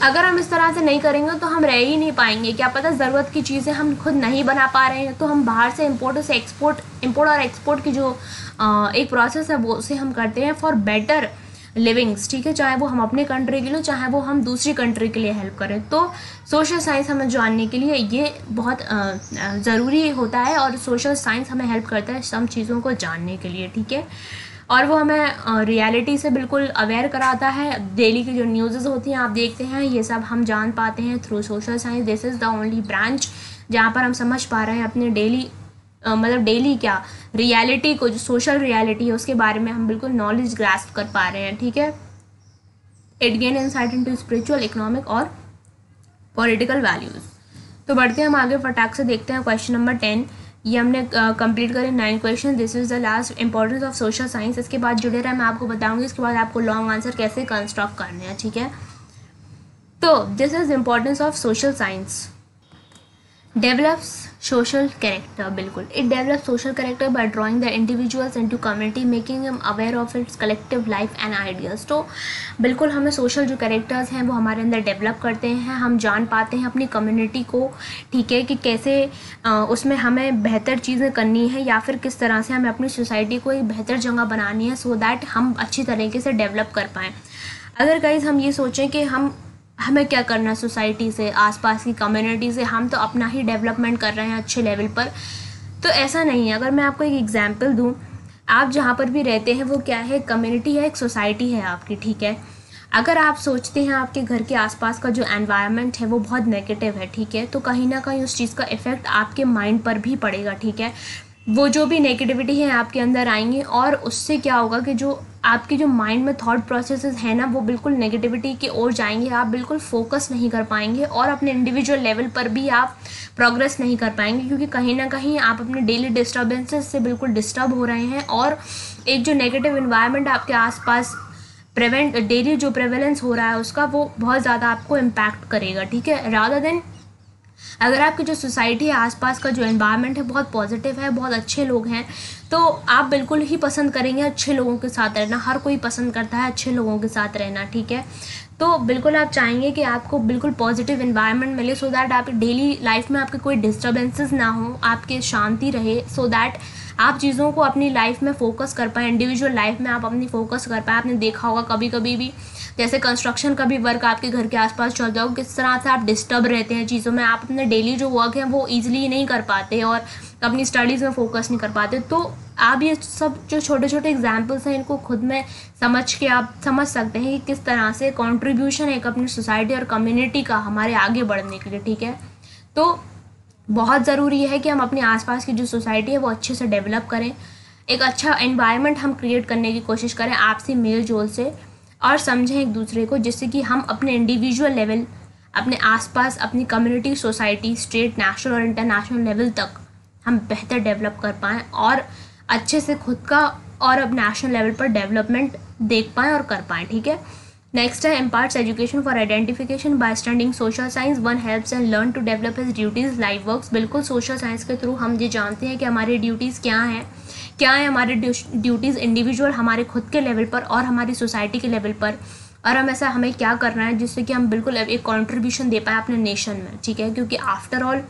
अगर हम इस तरह से नहीं करेंगे तो हम रह ही नहीं पाएंगे। क्या पता ज़रूरत की चीज़ें हम खुद नहीं बना पा रहे हैं, तो हम बाहर से इम्पोर्ट और एक्सपोर्ट की जो एक प्रोसेस है वो उसे हम करते हैं फॉर बेटर लिविंग्स, ठीक है, चाहे वो हम अपने कंट्री के लिए, चाहे वो हम दूसरी कंट्री के लिए हेल्प करें। तो सोशल साइंस हमें जानने के लिए ये बहुत ज़रूरी होता है, और सोशल साइंस हमें हेल्प करता है सब चीज़ों को जानने के लिए, ठीक है। और वो हमें रियलिटी से बिल्कुल अवेयर कराता है। डेली की जो न्यूज़ होती हैं आप देखते हैं, ये सब हम जान पाते हैं through social science. This is the only branch जहाँ पर हम समझ पा रहे हैं अपने डेली मतलब डेली क्या रियलिटी को, जो सोशल रियलिटी है उसके बारे में हम बिल्कुल नॉलेज ग्रास्प कर पा रहे हैं, ठीक है। It gain insight into spiritual, economic और पॉलिटिकल वैल्यूज़। तो बढ़ते हैं हम आगे, फटाक से देखते हैं क्वेश्चन नंबर 10। ये हमने कंप्लीट करे 9 question. This is the last importance of social science. इसके बाद जुड़े रहे, मैं आपको बताऊंगी इसके बाद आपको लॉन्ग आंसर कैसे कंस्ट्रक्ट करने हैं, ठीक है। तो this is importance of social science. Develops social character, बिल्कुल it develop social character by drawing the individuals into community, making him aware of its collective life and ideas. तो बिल्कुल हमें सोशल जो कैरेक्टर्स हैं वो हमारे अंदर डेवलप करते हैं, हम जान पाते हैं अपनी कम्युनिटी को, ठीक है, कि कैसे उसमें हमें बेहतर चीज़ें करनी है या फिर किस तरह से हमें अपनी सोसाइटी को एक बेहतर जगह बनानी है, सो दैट हम अच्छी तरीके से डेवलप कर पाएँ। अगर गाइस हम ये सोचें कि हमें क्या करना है सोसाइटी से, आसपास की कम्युनिटी से, हम तो अपना ही डेवलपमेंट कर रहे हैं अच्छे लेवल पर, तो ऐसा नहीं है। अगर मैं आपको एक एग्जांपल दूं, आप जहाँ पर भी रहते हैं वो क्या है, कम्युनिटी है, एक सोसाइटी है आपकी, ठीक है। अगर आप सोचते हैं आपके घर के आसपास का जो एनवायरनमेंट है वो बहुत नेगेटिव है, ठीक है, तो कहीं ना कहीं उस चीज़ का इफ़ेक्ट आपके माइंड पर भी पड़ेगा, ठीक है। वो जो भी नेगेटिविटी है आपके अंदर आएंगी, और उससे क्या होगा कि जो आपके जो माइंड में थॉट प्रोसेसेस है ना, वो बिल्कुल नेगेटिविटी की ओर जाएंगे, आप बिल्कुल फोकस नहीं कर पाएंगे और अपने इंडिविजुअल लेवल पर भी आप प्रोग्रेस नहीं कर पाएंगे, क्योंकि कहीं ना कहीं आप अपने डेली डिस्टर्बेंसेस से बिल्कुल डिस्टर्ब हो रहे हैं, और एक जो नेगेटिव इन्वायरमेंट आपके आसपास डेली जो प्रेवलेंस हो रहा है उसका, वो बहुत ज़्यादा आपको इम्पैक्ट करेगा, ठीक है। रादर देन अगर आपकी जो सोसाइटी है, आसपास का जो एनवायरनमेंट है बहुत पॉजिटिव है, बहुत अच्छे लोग हैं, तो आप बिल्कुल ही पसंद करेंगे अच्छे लोगों के साथ रहना। हर कोई पसंद करता है अच्छे लोगों के साथ रहना, ठीक है। तो बिल्कुल आप चाहेंगे कि आपको बिल्कुल पॉजिटिव एनवायरनमेंट मिले, सो दैट आपकी डेली लाइफ में आपके कोई डिस्टर्बेंसेस ना हो, आपके शांति रहे, सो दैट आप चीज़ों को अपनी लाइफ में फोकस कर पाएँ, इंडिविजुअल लाइफ में आप अपनी फोकस कर पाएँ। आपने देखा होगा कभी कभी भी, जैसे कंस्ट्रक्शन का भी वर्क आपके घर के आसपास चलता हो, किस तरह से आप डिस्टर्ब रहते हैं चीज़ों में, आप अपने डेली जो वर्क है वो ईजिली नहीं कर पाते और अपनी स्टडीज़ में फोकस नहीं कर पाते। तो आप ये सब जो छोटे छोटे एग्जाम्पल्स हैं इनको खुद में समझ के आप समझ सकते हैं कि किस तरह से कॉन्ट्रीब्यूशन है एक अपनी सोसाइटी और कम्युनिटी का हमारे आगे बढ़ने के लिए, ठीक है। तो बहुत ज़रूरी है कि हम अपने आसपास की जो सोसाइटी है वो अच्छे से डेवलप करें, एक अच्छा एनवायरनमेंट हम क्रिएट करने की कोशिश करें आपसी मेल जोल से, और समझें एक दूसरे को, जिससे कि हम अपने इंडिविजुअल लेवल, अपने आसपास, अपनी कम्युनिटी, सोसाइटी, स्टेट, नेशनल और इंटरनेशनल लेवल तक हम बेहतर डेवलप कर पाएँ और अच्छे से खुद का और अब नेशनल लेवल पर डेवलपमेंट देख पाएँ और कर पाएँ, ठीक है। नेक्स्ट है imparts education for identification by studying social science, one helps and learn to develop his duties life works. बिल्कुल सोशल साइंस के थ्रू हम ये जानते हैं कि हमारी ड्यूटीज़ क्या हैं हमारे ड्यूटीज़ इंडिविजुअल हमारे खुद के लेवल पर और हमारी सोसाइटी के लेवल पर, और हमें क्या करना है जिससे कि हम बिल्कुल एक कॉन्ट्रीब्यूशन दे पाए अपने नेशन में, ठीक है। क्योंकि आफ्टर ऑल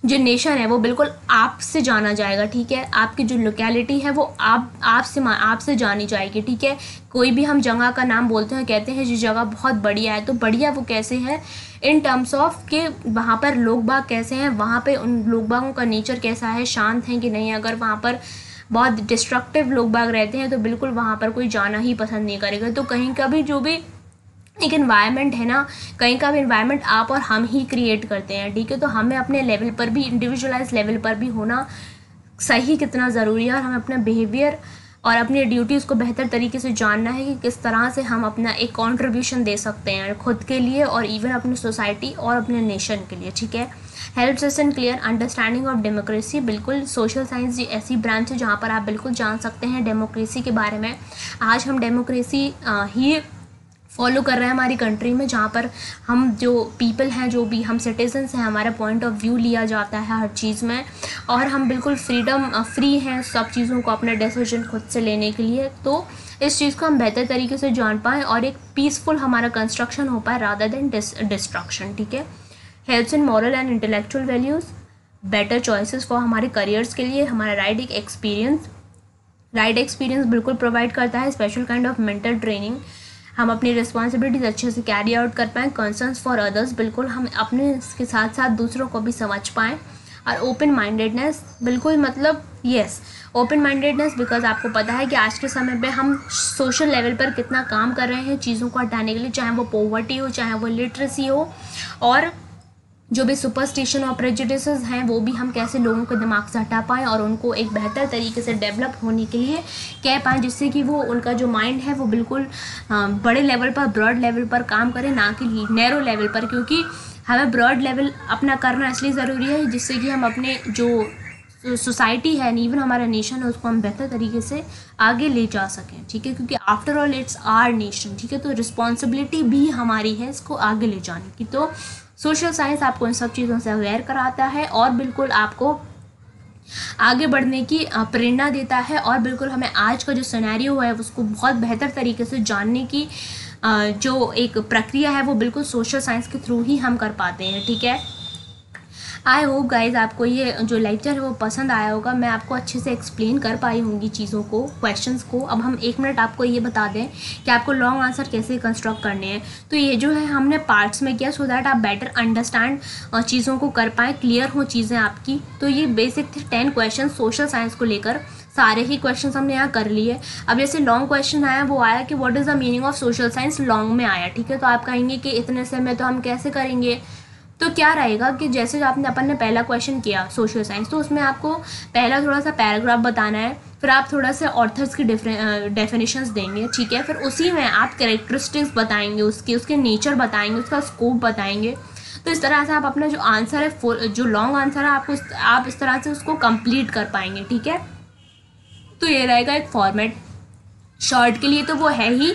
जो नेशन है वो बिल्कुल आपसे जाना जाएगा, ठीक है। आपकी जो लोकेलिटी है वो आपसे जानी जाएगी, ठीक है। कोई भी हम जगह का नाम बोलते हैं, कहते हैं ये जगह बहुत बढ़िया है, तो बढ़िया वो कैसे है इन टर्म्स ऑफ कि वहाँ पर लोग बाग कैसे हैं, वहाँ पे उन लोग बागों का नेचर कैसा है, शांत हैं कि नहीं। अगर वहाँ पर बहुत डिस्ट्रक्टिव लोग बाग रहते हैं तो बिल्कुल वहाँ पर कोई जाना ही पसंद नहीं करेगा। तो कहीं का भी जो भी एक एनवायरनमेंट है ना, कहीं का भी एनवायरनमेंट आप और हम ही क्रिएट करते हैं, ठीक है। तो हमें अपने लेवल पर भी, इंडिविजुअलाइज लेवल पर भी होना सही कितना ज़रूरी है, और हमें अपना बिहेवियर और अपनी ड्यूटीज़ को बेहतर तरीके से जानना है कि किस तरह से हम अपना एक कंट्रीब्यूशन दे सकते हैं खुद के लिए और इवन अपनी सोसाइटी और अपने नेशन के लिए, ठीक है। Helps us in clear understanding of democracy. बिल्कुल सोशल साइंस ऐसी ब्रांच है जहाँ पर आप बिल्कुल जान सकते हैं डेमोक्रेसी के बारे में। आज हम डेमोक्रेसी ही फॉलो कर रहे हैं हमारी कंट्री में, जहाँ पर हम जो पीपल हैं, जो भी हम सिटीजन्स हैं, हमारा पॉइंट ऑफ व्यू लिया जाता है हर चीज़ में, और हम बिल्कुल फ्री हैं सब चीज़ों को अपना डिसीजन खुद से लेने के लिए। तो इस चीज़ को हम बेहतर तरीके से जान पाएँ और एक पीसफुल हमारा कंस्ट्रक्शन हो पाए रादर देन डिस्ट्रक्शन, ठीक है। Helps in moral and intellectual values, better choices for हमारे करियर्स के लिए, हमारा राइट एक एक्सपीरियंस, राइट एक्सपीरियंस बिल्कुल प्रोवाइड करता है, special kind of mental training, हम अपनी रिस्पॉन्सिबिलिटीज अच्छे से कैरी आउट कर पाएँ, कंसर्न्स फॉर अदर्स, बिल्कुल हम अपने के साथ साथ दूसरों को भी समझ पाएँ। और ओपन माइंडेडनेस, बिल्कुल मतलब यस ओपन माइंडेडनेस, बिकॉज आपको पता है कि आज के समय पे हम सोशल लेवल पर कितना काम कर रहे हैं चीज़ों को हटाने के लिए, चाहे वो पॉवर्टी हो, चाहे वो लिटरेसी हो, और जो भी सुपरस्टिशन और प्रेजुडिसेस हैं वो भी हम कैसे लोगों के दिमाग से हटा पाएँ और उनको एक बेहतर तरीके से डेवलप होने के लिए कह पाएँ, जिससे कि वो उनका जो माइंड है वो बिल्कुल बड़े लेवल पर, ब्रॉड लेवल पर काम करे, ना कि नैरो लेवल पर। क्योंकि हमें ब्रॉड लेवल अपना करना इसलिए ज़रूरी है जिससे कि हम अपने जो सोसाइटी है, इवन हमारा नेशन है, उसको हम बेहतर तरीके से आगे ले जा सकें, ठीक है। क्योंकि after all it's our nation, ठीक है, तो रिस्पॉन्सिबिलिटी भी हमारी है इसको आगे ले जाने की। तो सोशल साइंस आपको इन सब चीज़ों से अवेयर कराता है और बिल्कुल आपको आगे बढ़ने की प्रेरणा देता है, और बिल्कुल हमें आज का जो सिनेरियो है उसको बहुत बेहतर तरीके से जानने की जो एक प्रक्रिया है वो बिल्कुल सोशल साइंस के थ्रू ही हम कर पाते हैं, ठीक है। आई होप गाइज आपको ये जो लेक्चर है वो पसंद आया होगा, मैं आपको अच्छे से एक्सप्लेन कर पाई होंगी चीज़ों को, क्वेश्चंस को। अब हम 1 मिनट आपको ये बता दें कि आपको लॉन्ग आंसर कैसे कंस्ट्रक्ट करने हैं। तो ये जो है हमने पार्ट्स में किया सो दैट आप बेटर अंडरस्टैंड चीज़ों को कर पाएँ, क्लियर हो चीज़ें आपकी। तो ये बेसिक थे 10 क्वेश्चन सोशल साइंस को लेकर, सारे ही क्वेश्चन हमने यहाँ कर लिए। अब जैसे लॉन्ग क्वेश्चन आया, वो आया कि what is the meaning of social science, long में आया, ठीक है। तो आप कहेंगे कि इतने से में तो हम कैसे करेंगे, तो क्या रहेगा कि जैसे आपने अपन ने पहला क्वेश्चन किया सोशल साइंस, तो उसमें आपको पहला थोड़ा सा पैराग्राफ बताना है, फिर आप थोड़ा सा ऑथर्स की डेफिनेशंस देंगे, ठीक है। फिर उसी में आप कैरेक्टरिस्टिक्स बताएंगे, उसके नेचर बताएंगे, उसका स्कोप बताएंगे। तो इस तरह से आप अपना जो आंसर है, जो लॉन्ग आंसर है, आप इस तरह से उसको कंप्लीट कर पाएंगे, ठीक है। तो ये रहेगा एक फॉर्मेट। शॉर्ट के लिए तो वो है ही,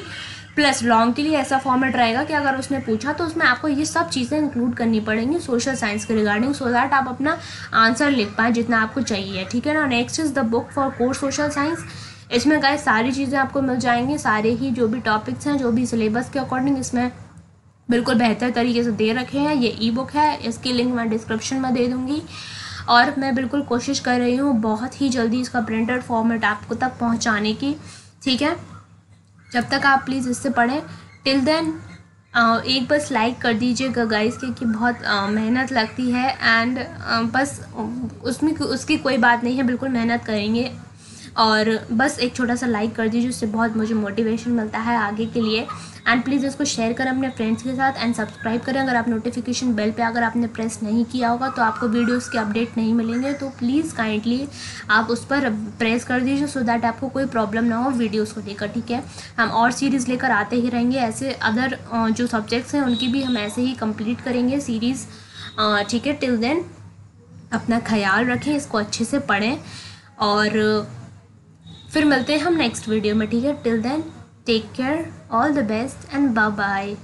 प्लस लॉन्ग के लिए ऐसा फॉर्मेट रहेगा कि अगर उसने पूछा तो उसमें आपको ये सब चीज़ें इंक्लूड करनी पड़ेंगी सोशल साइंस के रिगार्डिंग, सो दैट आप अपना आंसर लिख पाएँ जितना आपको चाहिए, ठीक है ना। Next is the book for core social science. इसमें गाइस सारी चीज़ें आपको मिल जाएंगी, सारे ही जो भी टॉपिक्स हैं, जो भी सिलेबस के अकॉर्डिंग इसमें बिल्कुल बेहतर तरीके से दे रखे हैं। ये ई बुक है, इसकी लिंक मैं डिस्क्रिप्शन में दे दूँगी, और मैं बिल्कुल कोशिश कर रही हूँ बहुत ही जल्दी इसका प्रिंटेड फॉर्मेट आपको तक पहुँचाने की, ठीक है। जब तक आप प्लीज़ इससे पढ़ें, टिल देन एक बस लाइक कर दीजिएगा गाइस, क्योंकि बहुत मेहनत लगती है, एंड बस उसकी कोई बात नहीं है, बिल्कुल मेहनत करेंगे, और बस एक छोटा सा लाइक कर दीजिए, उससे बहुत मुझे मोटिवेशन मिलता है आगे के लिए। एंड प्लीज़ इसको शेयर करें अपने फ्रेंड्स के साथ, एंड सब्सक्राइब करें। अगर आप नोटिफिकेशन बेल पे अगर आपने प्रेस नहीं किया होगा तो आपको वीडियोस के अपडेट नहीं मिलेंगे, तो प्लीज़ काइंडली आप उस पर प्रेस कर दीजिए, सो दैट आपको कोई प्रॉब्लम ना हो वीडियोस को लेकर, ठीक है। हम और सीरीज़ लेकर आते ही रहेंगे, ऐसे अदर जो सब्जेक्ट्स हैं उनकी भी हम ऐसे ही कंप्लीट करेंगे सीरीज़, ठीक है। टिल देन अपना ख्याल रखें, इसको अच्छे से पढ़ें, और फिर मिलते हैं हम नेक्स्ट वीडियो में, ठीक है। Till then take care, all the best and bye bye.